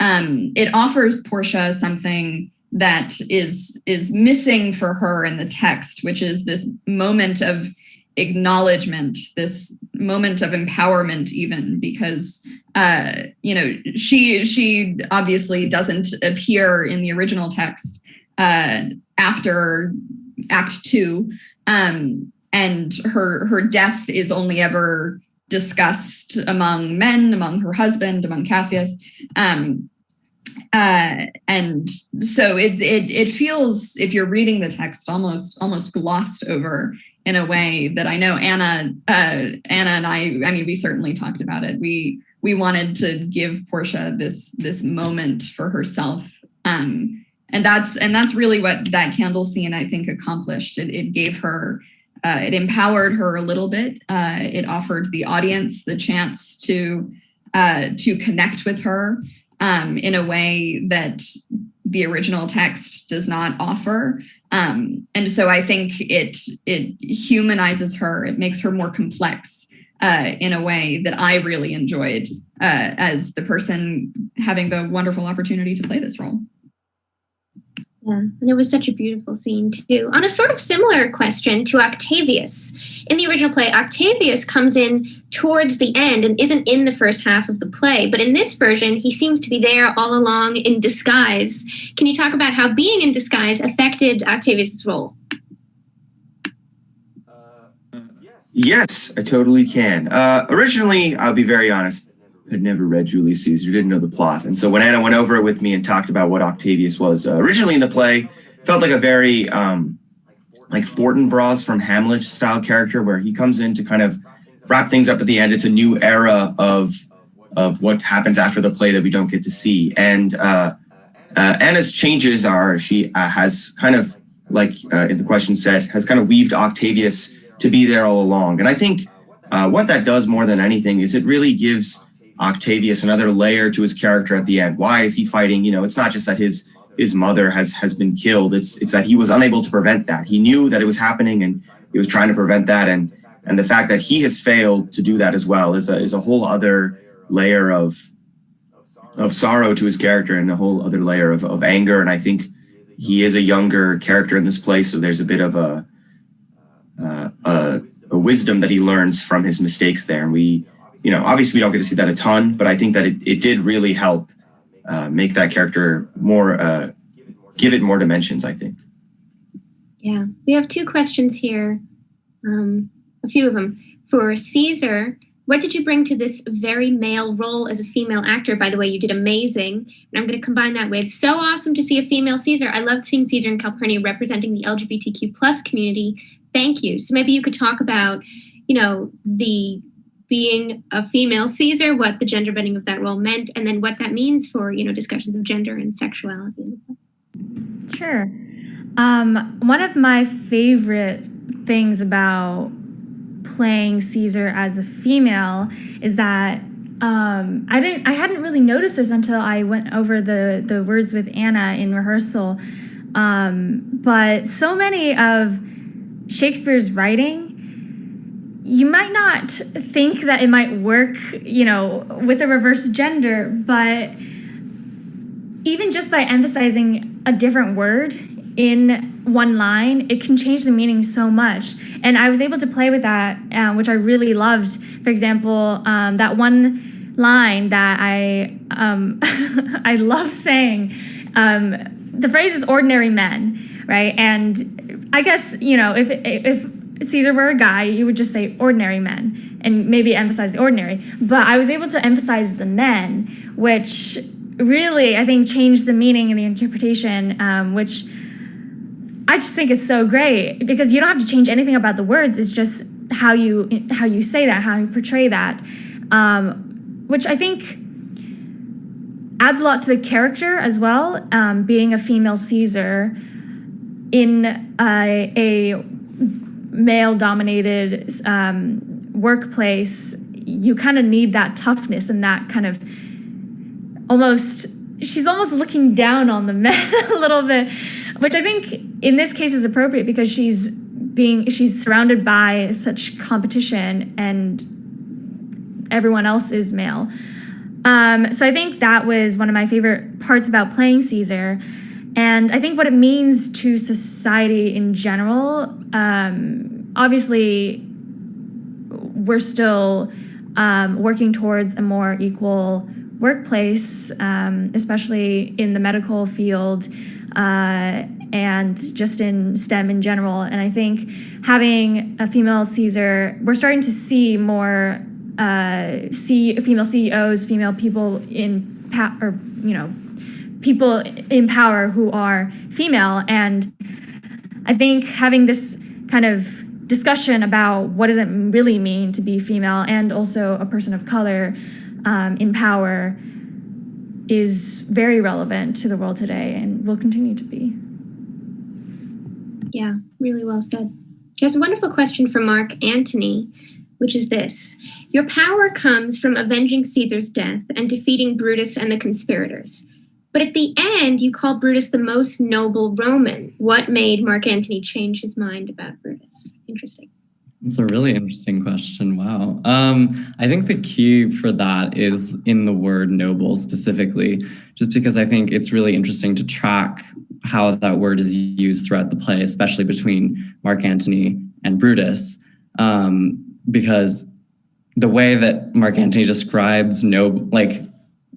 it offers Portia something that is missing for her in the text, which is this moment of acknowledgement, this moment of empowerment, even because she obviously doesn't appear in the original text after Act 2. And her death is only ever discussed among men, among her husband, among Cassius. And so it feels, if you're reading the text, almost glossed over in a way that I know Anna and I mean, we certainly talked about it. We wanted to give Portia this moment for herself. And that's really what that candle scene, I think, accomplished. It gave her, it empowered her a little bit. It offered the audience the chance to connect with her in a way that the original text does not offer. And so I think it humanizes her. It makes her more complex in a way that I really enjoyed as the person having the wonderful opportunity to play this role. Yeah, and it was such a beautiful scene too. On a sort of similar question to Octavius, in the original play, Octavius comes in towards the end and isn't in the first half of the play. But in this version, he seems to be there all along in disguise. Can you talk about how being in disguise affected Octavius's role? Yes, I totally can. Originally, I'll be very honest, I'd never read Julius Caesar, didn't know the plot. And so when Anna went over it with me and talked about what Octavius was, originally in the play, felt like a very like Fortinbras from Hamlet style character, where he comes in to kind of wrap things up at the end. It's a new era of what happens after the play that we don't get to see. And Anna's changes are she has kind of, like in the question said, has kind of weaved Octavius to be there all along. And I think what that does more than anything is it really gives Octavius another layer to his character at the end. Why is he fighting? You know, it's not just that his mother has been killed. It's that he was unable to prevent that. He knew that it was happening and he was trying to prevent that. And the fact that he has failed to do that as well is a whole other layer of sorrow to his character and a whole other layer of anger. And I think he is a younger character in this play, so there's a bit of a wisdom that he learns from his mistakes there. And we, you know, obviously we don't get to see that a ton, but I think that it did really help make that character more, give it more dimensions, I think. Yeah, we have two questions here, a few of them. For Caesar, what did you bring to this very male role as a female actor? By the way, you did amazing. And I'm going to combine that with so awesome to see a female Caesar. I loved seeing Caesar and Calpurnia representing the LGBTQ plus community. Thank you. So maybe you could talk about, you know, the being a female Caesar, what the gender bending of that role meant, and then what that means for, you know, discussions of gender and sexuality. Sure. One of my favorite things about playing Caesar as a female is that I hadn't really noticed this until I went over the words with Anna in rehearsal. But so many of Shakespeare's writing, you might not think that it might work, you know, with a reverse gender, but even just by emphasizing a different word in one line, it can change the meaning so much. And I was able to play with that, which I really loved. For example, that one line that I I love saying, the phrase is ordinary men, right? And I guess, you know, if Caesar were a guy, you would just say ordinary men and maybe emphasize the ordinary. But I was able to emphasize the men, which really, I think, changed the meaning and the interpretation, which I just think is so great because you don't have to change anything about the words. It's just how you say that, how you portray that, which I think adds a lot to the character as well. Being a female Caesar in a male-dominated workplace, you kind of need that toughness and that kind of she's almost looking down on the men a little bit, which I think in this case is appropriate because she's surrounded by such competition and everyone else is male. So I think that was one of my favorite parts about playing Caesar. And I think what it means to society in general, obviously we're still working towards a more equal workplace, especially in the medical field and just in STEM in general. And I think having a female Caesar, we're starting to see more female CEOs, female people in power, people in power who are female. And I think having this kind of discussion about what does it really mean to be female and also a person of color in power is very relevant to the world today and will continue to be. Yeah, really well said. There's a wonderful question from Mark Antony, which is this. Your power comes from avenging Caesar's death and defeating Brutus and the conspirators. But at the end, you call Brutus the most noble Roman. What made Mark Antony change his mind about Brutus? Interesting. It's a really interesting question. Wow. I think the key for that is in the word noble specifically, just because I think it's really interesting to track how that word is used throughout the play, especially between Mark Antony and Brutus. because the way that Mark Antony describes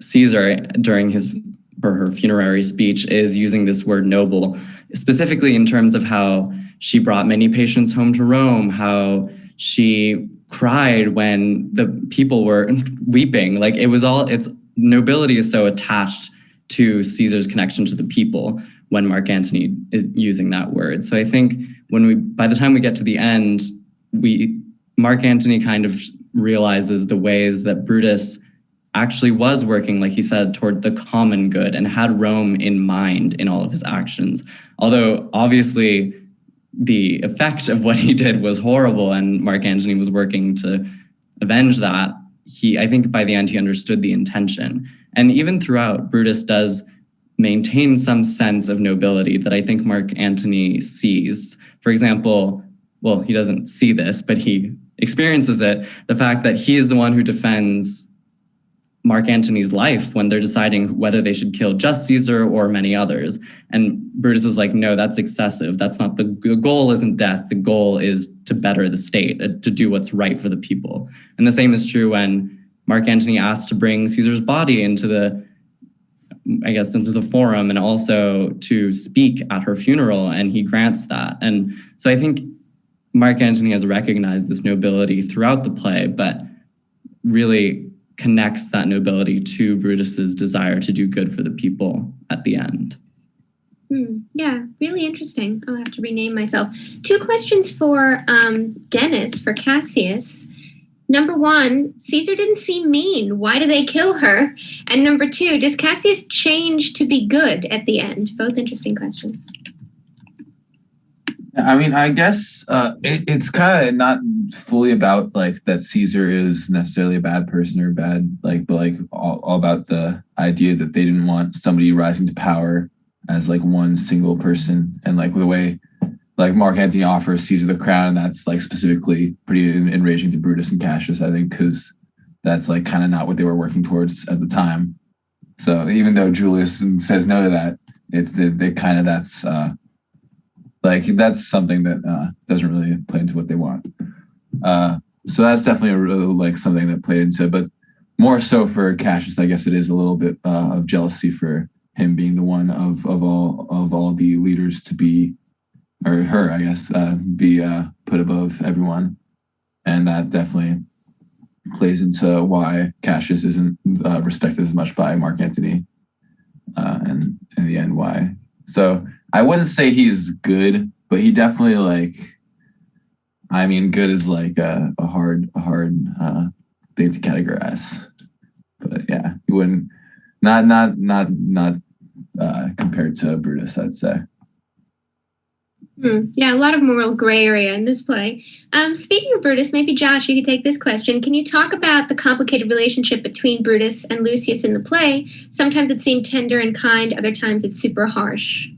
Caesar during his or her funerary speech is using this word noble, specifically in terms of how she brought many patients home to Rome, how she cried when the people were weeping. Like it's nobility is so attached to Caesar's connection to the people when Mark Antony is using that word. So I think by the time we get to the end, Mark Antony kind of realizes the ways that Brutus actually was working, like he said, toward the common good and had Rome in mind in all of his actions. Although obviously the effect of what he did was horrible and Mark Antony was working to avenge that, I think by the end he understood the intention. And even throughout, Brutus does maintain some sense of nobility that I think Mark Antony sees. For example, well, he doesn't see this, but he experiences it, the fact that he is the one who defends Mark Antony's life when they're deciding whether they should kill just Caesar or many others. And Brutus is like, no, that's excessive. That's not the goal isn't death. The goal is to better the state, to do what's right for the people. And the same is true when Mark Antony asked to bring Caesar's body into the forum and also to speak at her funeral, and he grants that. And so I think Mark Antony has recognized this nobility throughout the play, but really connects that nobility to Brutus's desire to do good for the people at the end. Yeah, really interesting. I'll have to rename myself. 2 questions for Dennis, for Cassius. Number 1, Caesar didn't seem mean. Why do they kill her? And number 2, does Cassius change to be good at the end? Both interesting questions. I mean, I guess it's kind of not fully about like that Caesar is necessarily a bad person or bad, but all about the idea that they didn't want somebody rising to power as like one single person, and like the way like Mark Antony offers Caesar the crown, and that's like specifically pretty enraging to Brutus and Cassius, I think, because that's like kind of not what they were working towards at the time. So even though Julius says no to that, that's something that doesn't really play into what they want. So that's definitely something that played into it, but more so for Cassius, I guess it is a little bit of jealousy for him being the one of all the leaders to be, or her, I guess, be put above everyone. And that definitely plays into why Cassius isn't respected as much by Mark Antony. And in the end, why. So I wouldn't say he's good, but he definitely good is like a hard thing to categorize. But yeah, he wouldn't not compared to Brutus, I'd say. Yeah, a lot of moral gray area in this play. Speaking of Brutus, maybe Josh, you could take this question. Can you talk about the complicated relationship between Brutus and Lucius in the play? Sometimes it seemed tender and kind, other times it's super harsh.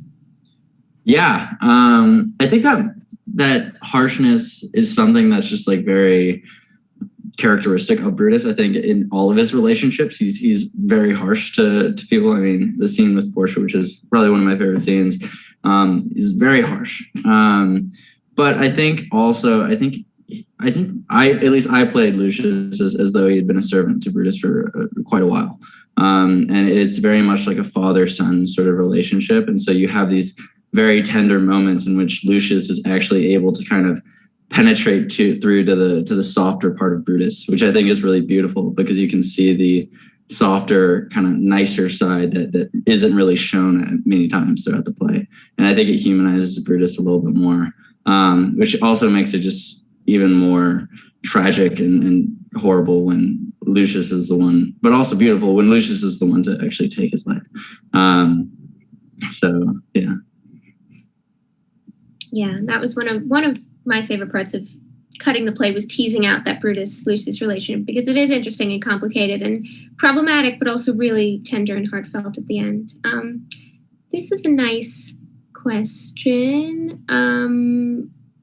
Yeah, I think that harshness is something that's just like very characteristic of Brutus. I think in all of his relationships, he's very harsh to people. I mean, the scene with Portia, which is probably one of my favorite scenes, is very harsh. But I think I played Lucius as though he had been a servant to Brutus for quite a while. And it's very much like a father-son sort of relationship. And so you have these very tender moments in which Lucius is actually able to kind of penetrate through to the softer part of Brutus, which I think is really beautiful because you can see the softer, kind of nicer side that isn't really shown many times throughout the play. And I think it humanizes Brutus a little bit more, which also makes it just even more tragic and horrible when Lucius is the one, but also beautiful when Lucius is the one to actually take his life. So yeah. Yeah, that was one of my favorite parts of cutting the play, was teasing out that Brutus-Lucius relationship, because it is interesting and complicated and problematic, but also really tender and heartfelt at the end. This is a nice question.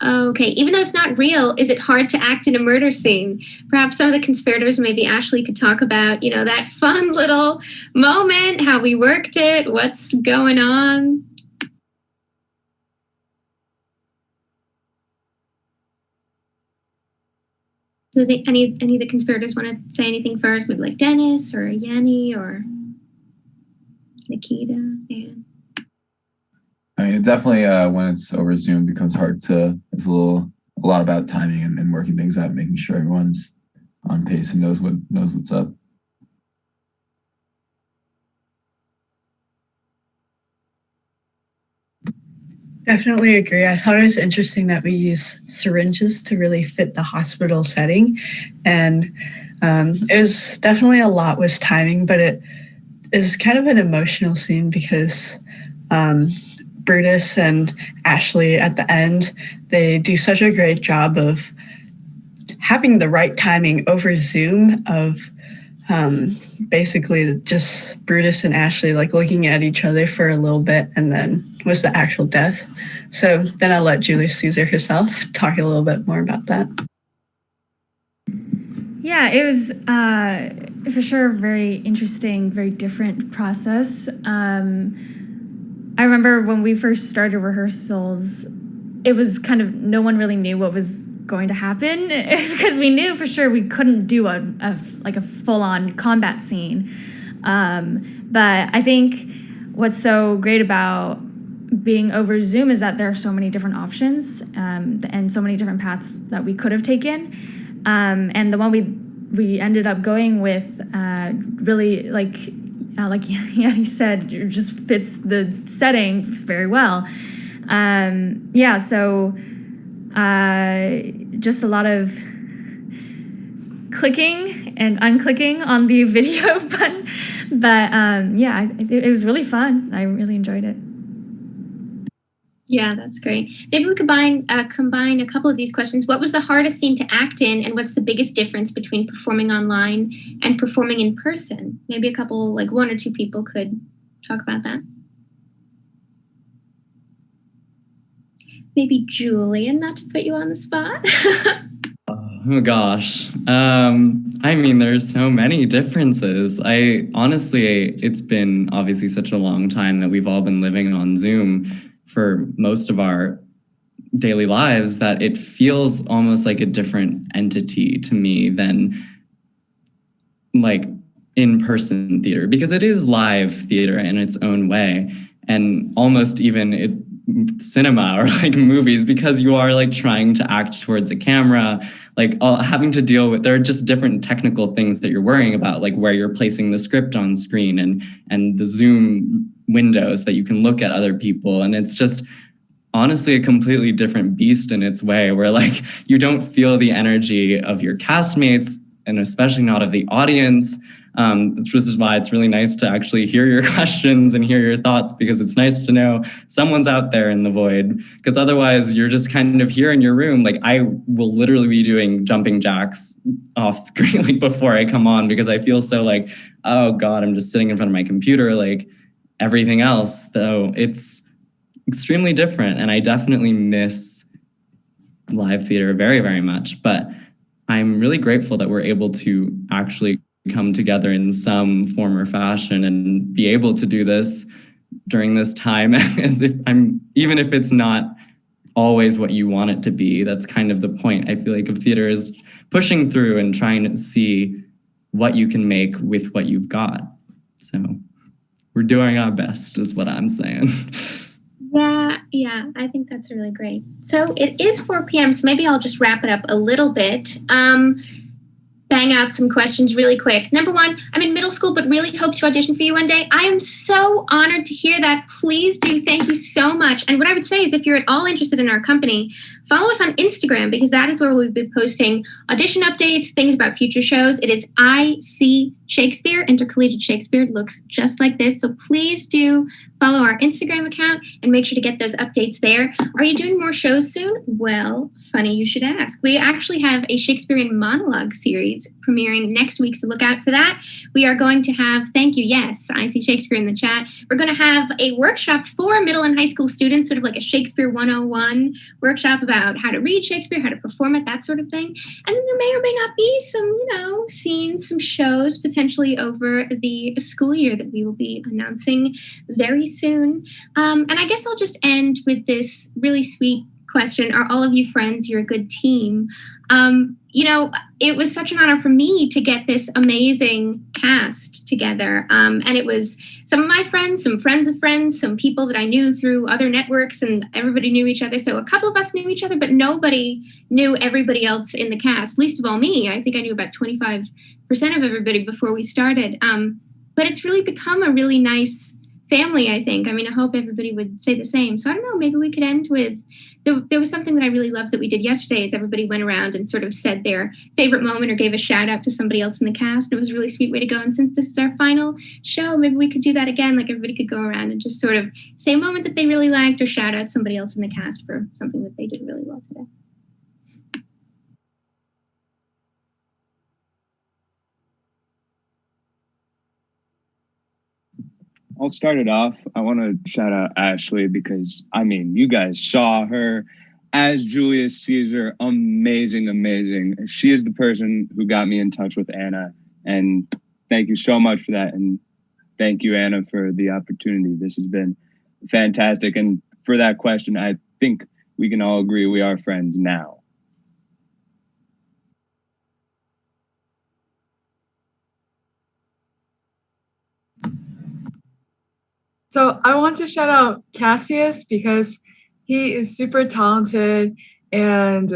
Okay, even though it's not real, is it hard to act in a murder scene? Perhaps some of the conspirators, maybe Ashley, could talk about, that fun little moment, how we worked it, what's going on. Do they, any of the conspirators want to say anything first? Maybe like Dennis or Yanni or Nikita? And I mean, it definitely when it's over Zoom becomes hard to. It's a lot about timing and working things out, making sure everyone's on pace and knows what's up. Definitely agree. I thought it was interesting that we use syringes to really fit the hospital setting. And it was definitely a lot was timing, but it is kind of an emotional scene because Brutus and Ashley at the end, they do such a great job of having the right timing over Zoom of basically just Brutus and Ashley like looking at each other for a little bit and then was the actual death. So then I'll let Julius Caesar herself talk a little bit more about that. Yeah, it was for sure a very interesting, very different process. I remember when we first started rehearsals, it was kind of no one really knew what was going to happen because we knew for sure we couldn't do a full-on combat scene. But I think what's so great about being over Zoom is that there are so many different options and so many different paths that we could have taken. And the one we ended up going with really like Yanni said, it just fits the setting very well. So just a lot of clicking and unclicking on the video button. But it was really fun. I really enjoyed it. yeah, that's great. Maybe we combine a couple of these questions. What was the hardest scene to act in, and what's the biggest difference between performing online and performing in person? Maybe a couple, like one or two people could talk about that. Maybe Julian, not to put you on the spot. Oh gosh. I mean, there's so many differences. It's been obviously such a long time that we've all been living on Zoom for most of our daily lives that it feels almost like a different entity to me than like in-person theater, because it is live theater in its own way, and almost even cinema or like movies, because you are like trying to act towards a camera, like having to deal with, there are just different technical things that you're worrying about, like where you're placing the script on screen and the Zoom windows that you can look at other people. And it's just honestly a completely different beast in its way, where like you don't feel the energy of your castmates and especially not of the audience. Which is why it's really nice to actually hear your questions and hear your thoughts, because it's nice to know someone's out there in the void, because otherwise you're just kind of here in your room. Like I will literally be doing jumping jacks off screen like before I come on, because I feel so like, oh God, I'm just sitting in front of my computer, like everything else. Though it's extremely different, and I definitely miss live theater very, very much. But I'm really grateful that we're able to actually come together in some form or fashion and be able to do this during this time, even if it's not always what you want it to be. That's kind of the point, I feel like, of theater, is pushing through and trying to see what you can make with what you've got. So we're doing our best is what I'm saying. Yeah, I think that's really great. So it is 4 p.m., so maybe I'll just wrap it up a little bit. Bang out some questions really quick. Number one, I'm in middle school, but really hope to audition for you one day. I am so honored to hear that. Please do. Thank you so much. And what I would say is, if you're at all interested in our company, follow us on Instagram, because that is where we'll be posting audition updates, things about future shows. It is IC Shakespeare. Intercollegiate Shakespeare looks just like this. So please do follow our Instagram account and make sure to get those updates there. Are you doing more shows soon? Well, funny you should ask. We actually have a Shakespearean monologue series premiering next week, so look out for that. We are going to have, thank you, yes, I see Shakespeare in the chat. We're going to have a workshop for middle and high school students, sort of like a Shakespeare 101 workshop about how to read Shakespeare, how to perform it, that sort of thing. And there may or may not be some, scenes, some shows potentially over the school year that we will be announcing very soon. And I guess I'll just end with this really sweet question, are all of you friends? You're a good team. It was such an honor for me to get this amazing cast together. And it was some of my friends, some friends of friends, some people that I knew through other networks, and everybody knew each other. So a couple of us knew each other, but nobody knew everybody else in the cast, least of all me. I think I knew about 25% of everybody before we started. But it's really become a really nice family, I think. I mean, I hope everybody would say the same. So I don't know, maybe we could end with, there was something that I really loved that we did yesterday is everybody went around and sort of said their favorite moment or gave a shout out to somebody else in the cast. It was a really sweet way to go. And since this is our final show, maybe we could do that again. Like everybody could go around and just sort of say a moment that they really liked or shout out somebody else in the cast for something that they did really well today. I'll start it off. I want to shout out Ashley because, I mean, you guys saw her as Julius Caesar. Amazing, amazing. She is the person who got me in touch with Anna. And thank you so much for that. And thank you, Anna, for the opportunity. This has been fantastic. And for that question, I think we can all agree we are friends now. So I want to shout out Cassius because he is super talented, and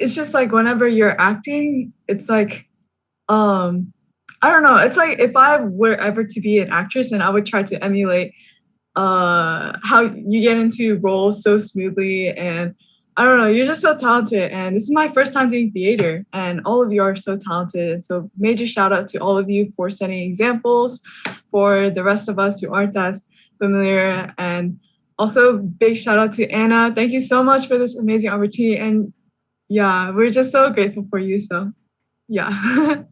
it's just like whenever you're acting, it's like, I don't know. It's like if I were ever to be an actress, then I would try to emulate how you get into roles so smoothly. And I don't know, you're just so talented. And this is my first time doing theater, and all of you are so talented. And so major shout out to all of you for setting examples for the rest of us who aren't as familiar. And also big shout out to Anna. Thank you so much for this amazing opportunity. And yeah, we're just so grateful for you. So yeah.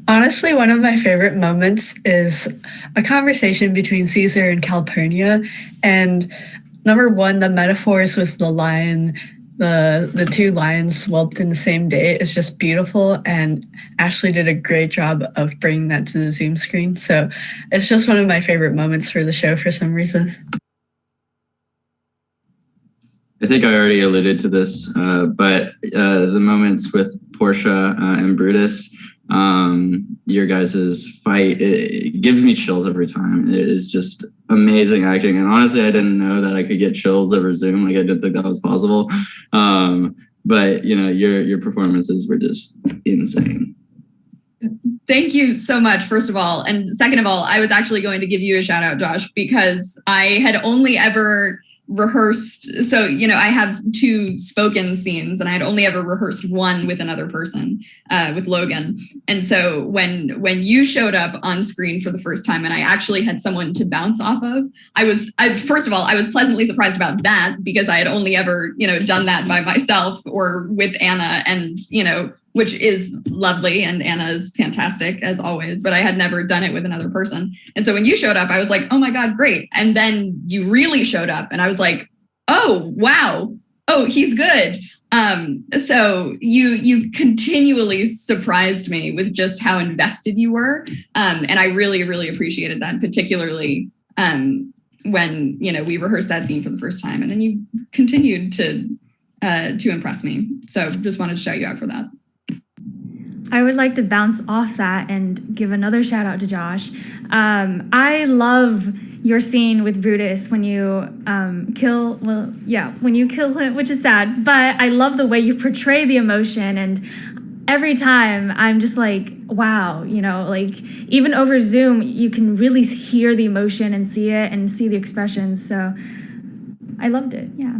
Honestly, one of my favorite moments is a conversation between Caesar and Calpurnia. And number one, the metaphors was the lion, the two lions whelped in the same day is just beautiful. And Ashley did a great job of bringing that to the Zoom screen. So it's just one of my favorite moments for the show for some reason. I think I already alluded to this, but the moments with Portia and Brutus, your guys' fight, it gives me chills every time. It is just amazing acting. And honestly, I didn't know that I could get chills over Zoom. Like I didn't think that was possible. But you know, your performances were just insane. Thank you so much, first of all. And second of all, I was actually going to give you a shout out, Josh, because I had only ever rehearsed. So, you know, I have 2 spoken scenes and I had only ever rehearsed one with another person, with Logan. And so when you showed up on screen for the first time and I actually had someone to bounce off of, first of all, I was pleasantly surprised about that because I had only ever, you know, done that by myself or with Anna, and, you know, which is lovely, and Anna is fantastic as always, but I had never done it with another person. And so when you showed up, I was like, oh my God, great. And then you really showed up and I was like, oh, wow. Oh, he's good. So you continually surprised me with just how invested you were. And I really, really appreciated that, particularly when, you know, we rehearsed that scene for the first time, and then you continued to impress me. So just wanted to shout you out for that. I would like to bounce off that and give another shout out to Josh. I love your scene with Brutus when you kill him, which is sad, but I love the way you portray the emotion. And every time I'm just like, wow, you know, like even over Zoom, you can really hear the emotion and see it and see the expressions. So I loved it. Yeah.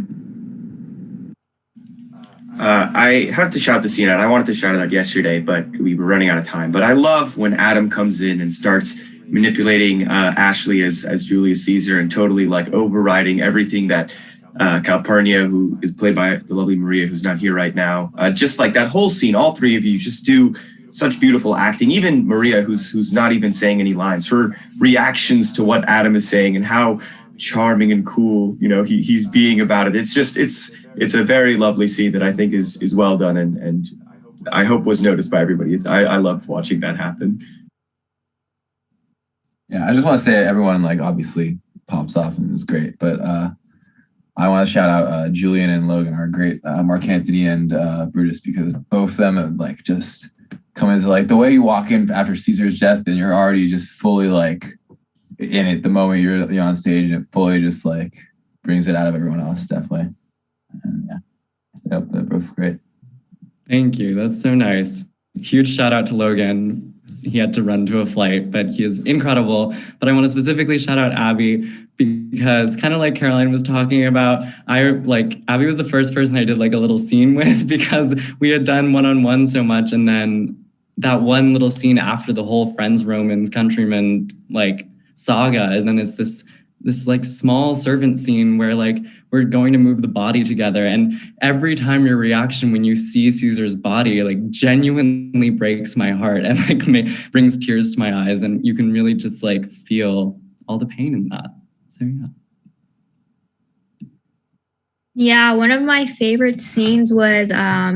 I have to shout the scene out. I wanted to shout it out yesterday, but we were running out of time. But I love when Adam comes in and starts manipulating Ashley as Julius Caesar and totally like overriding everything that Calpurnia, who is played by the lovely Maria, who's not here right now. Just like that whole scene, all three of you just do such beautiful acting. Even Maria, who's not even saying any lines, her reactions to what Adam is saying and how charming and cool, you know, he's being about it. It's a very lovely scene that I think is well done and I hope was noticed by everybody. I love watching that happen. Yeah, I just want to say everyone, like, obviously pops off and is great. But I want to shout out Julian and Logan, our great Mark Anthony and Brutus, because both of them have like just come into like the way you walk in after Caesar's death and you're already just fully like in it the moment you're on stage, and it fully just like brings it out of everyone else, definitely. And yeah, they're both great. Thank you. That's so nice. Huge shout out to Logan. He had to run to a flight, but he is incredible. But I want to specifically shout out Abby, because kind of like Caroline was talking about, Abby was the first person I did like a little scene with, because we had done one-on-one so much. And then that one little scene after the whole Friends, Romans, Countrymen like saga. And then it's this like small servant scene where like we're going to move the body together. And every time your reaction when you see Caesar's body like genuinely breaks my heart and like brings tears to my eyes. And you can really just like feel all the pain in that. So yeah. Yeah, one of my favorite scenes was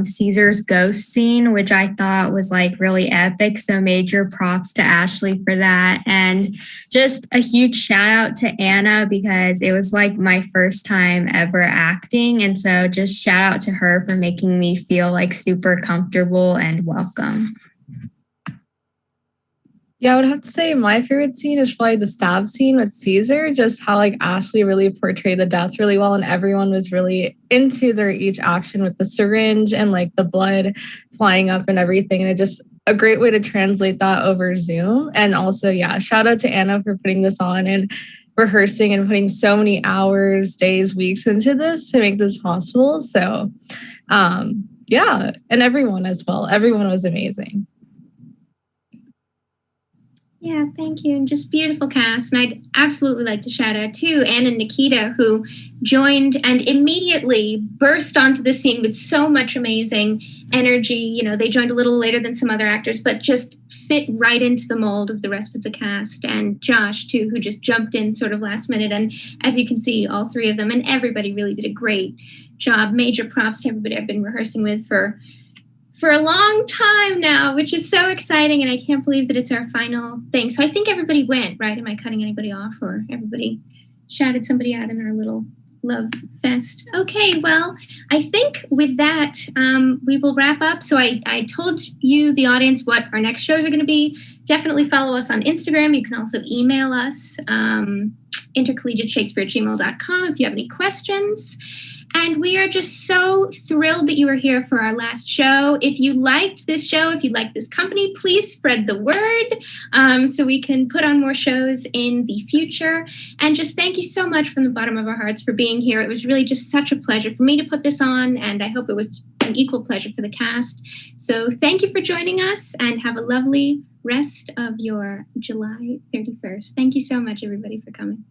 Caesar's ghost scene, which I thought was like really epic. So major props to Ashley for that. And just a huge shout out to Anna, because it was like my first time ever acting. And so just shout out to her for making me feel like super comfortable and welcome. Yeah, I would have to say my favorite scene is probably the stab scene with Caesar, just how like Ashley really portrayed the death really well, and everyone was really into their each action with the syringe and like the blood flying up and everything. And it just a great way to translate that over Zoom. And also, yeah, shout out to Anna for putting this on and rehearsing and putting so many hours, days, weeks into this to make this possible. So yeah, and everyone as well. Everyone was amazing. Yeah, thank you. And just beautiful cast. And I'd absolutely like to shout out to Anna and Nikita, who joined and immediately burst onto the scene with so much amazing energy. You know, they joined a little later than some other actors, but just fit right into the mold of the rest of the cast. And Josh, too, who just jumped in sort of last minute. And as you can see, all three of them and everybody really did a great job. Major props to everybody I've been rehearsing with for a long time now, which is so exciting. And I can't believe that it's our final thing. So I think everybody went, right? Am I cutting anybody off, or everybody shouted somebody out in our little love fest? Okay, well, I think with that, we will wrap up. So I told you, the audience, what our next shows are going to be. Definitely follow us on Instagram. You can also email us, intercollegiateshakespeare@gmail.com, if you have any questions. And we are just so thrilled that you are here for our last show. If you liked this show, if you liked this company, please spread the word so we can put on more shows in the future. And just thank you so much from the bottom of our hearts for being here. It was really just such a pleasure for me to put this on, and I hope it was an equal pleasure for the cast. So thank you for joining us, and have a lovely rest of your July 31st. Thank you so much, everybody, for coming.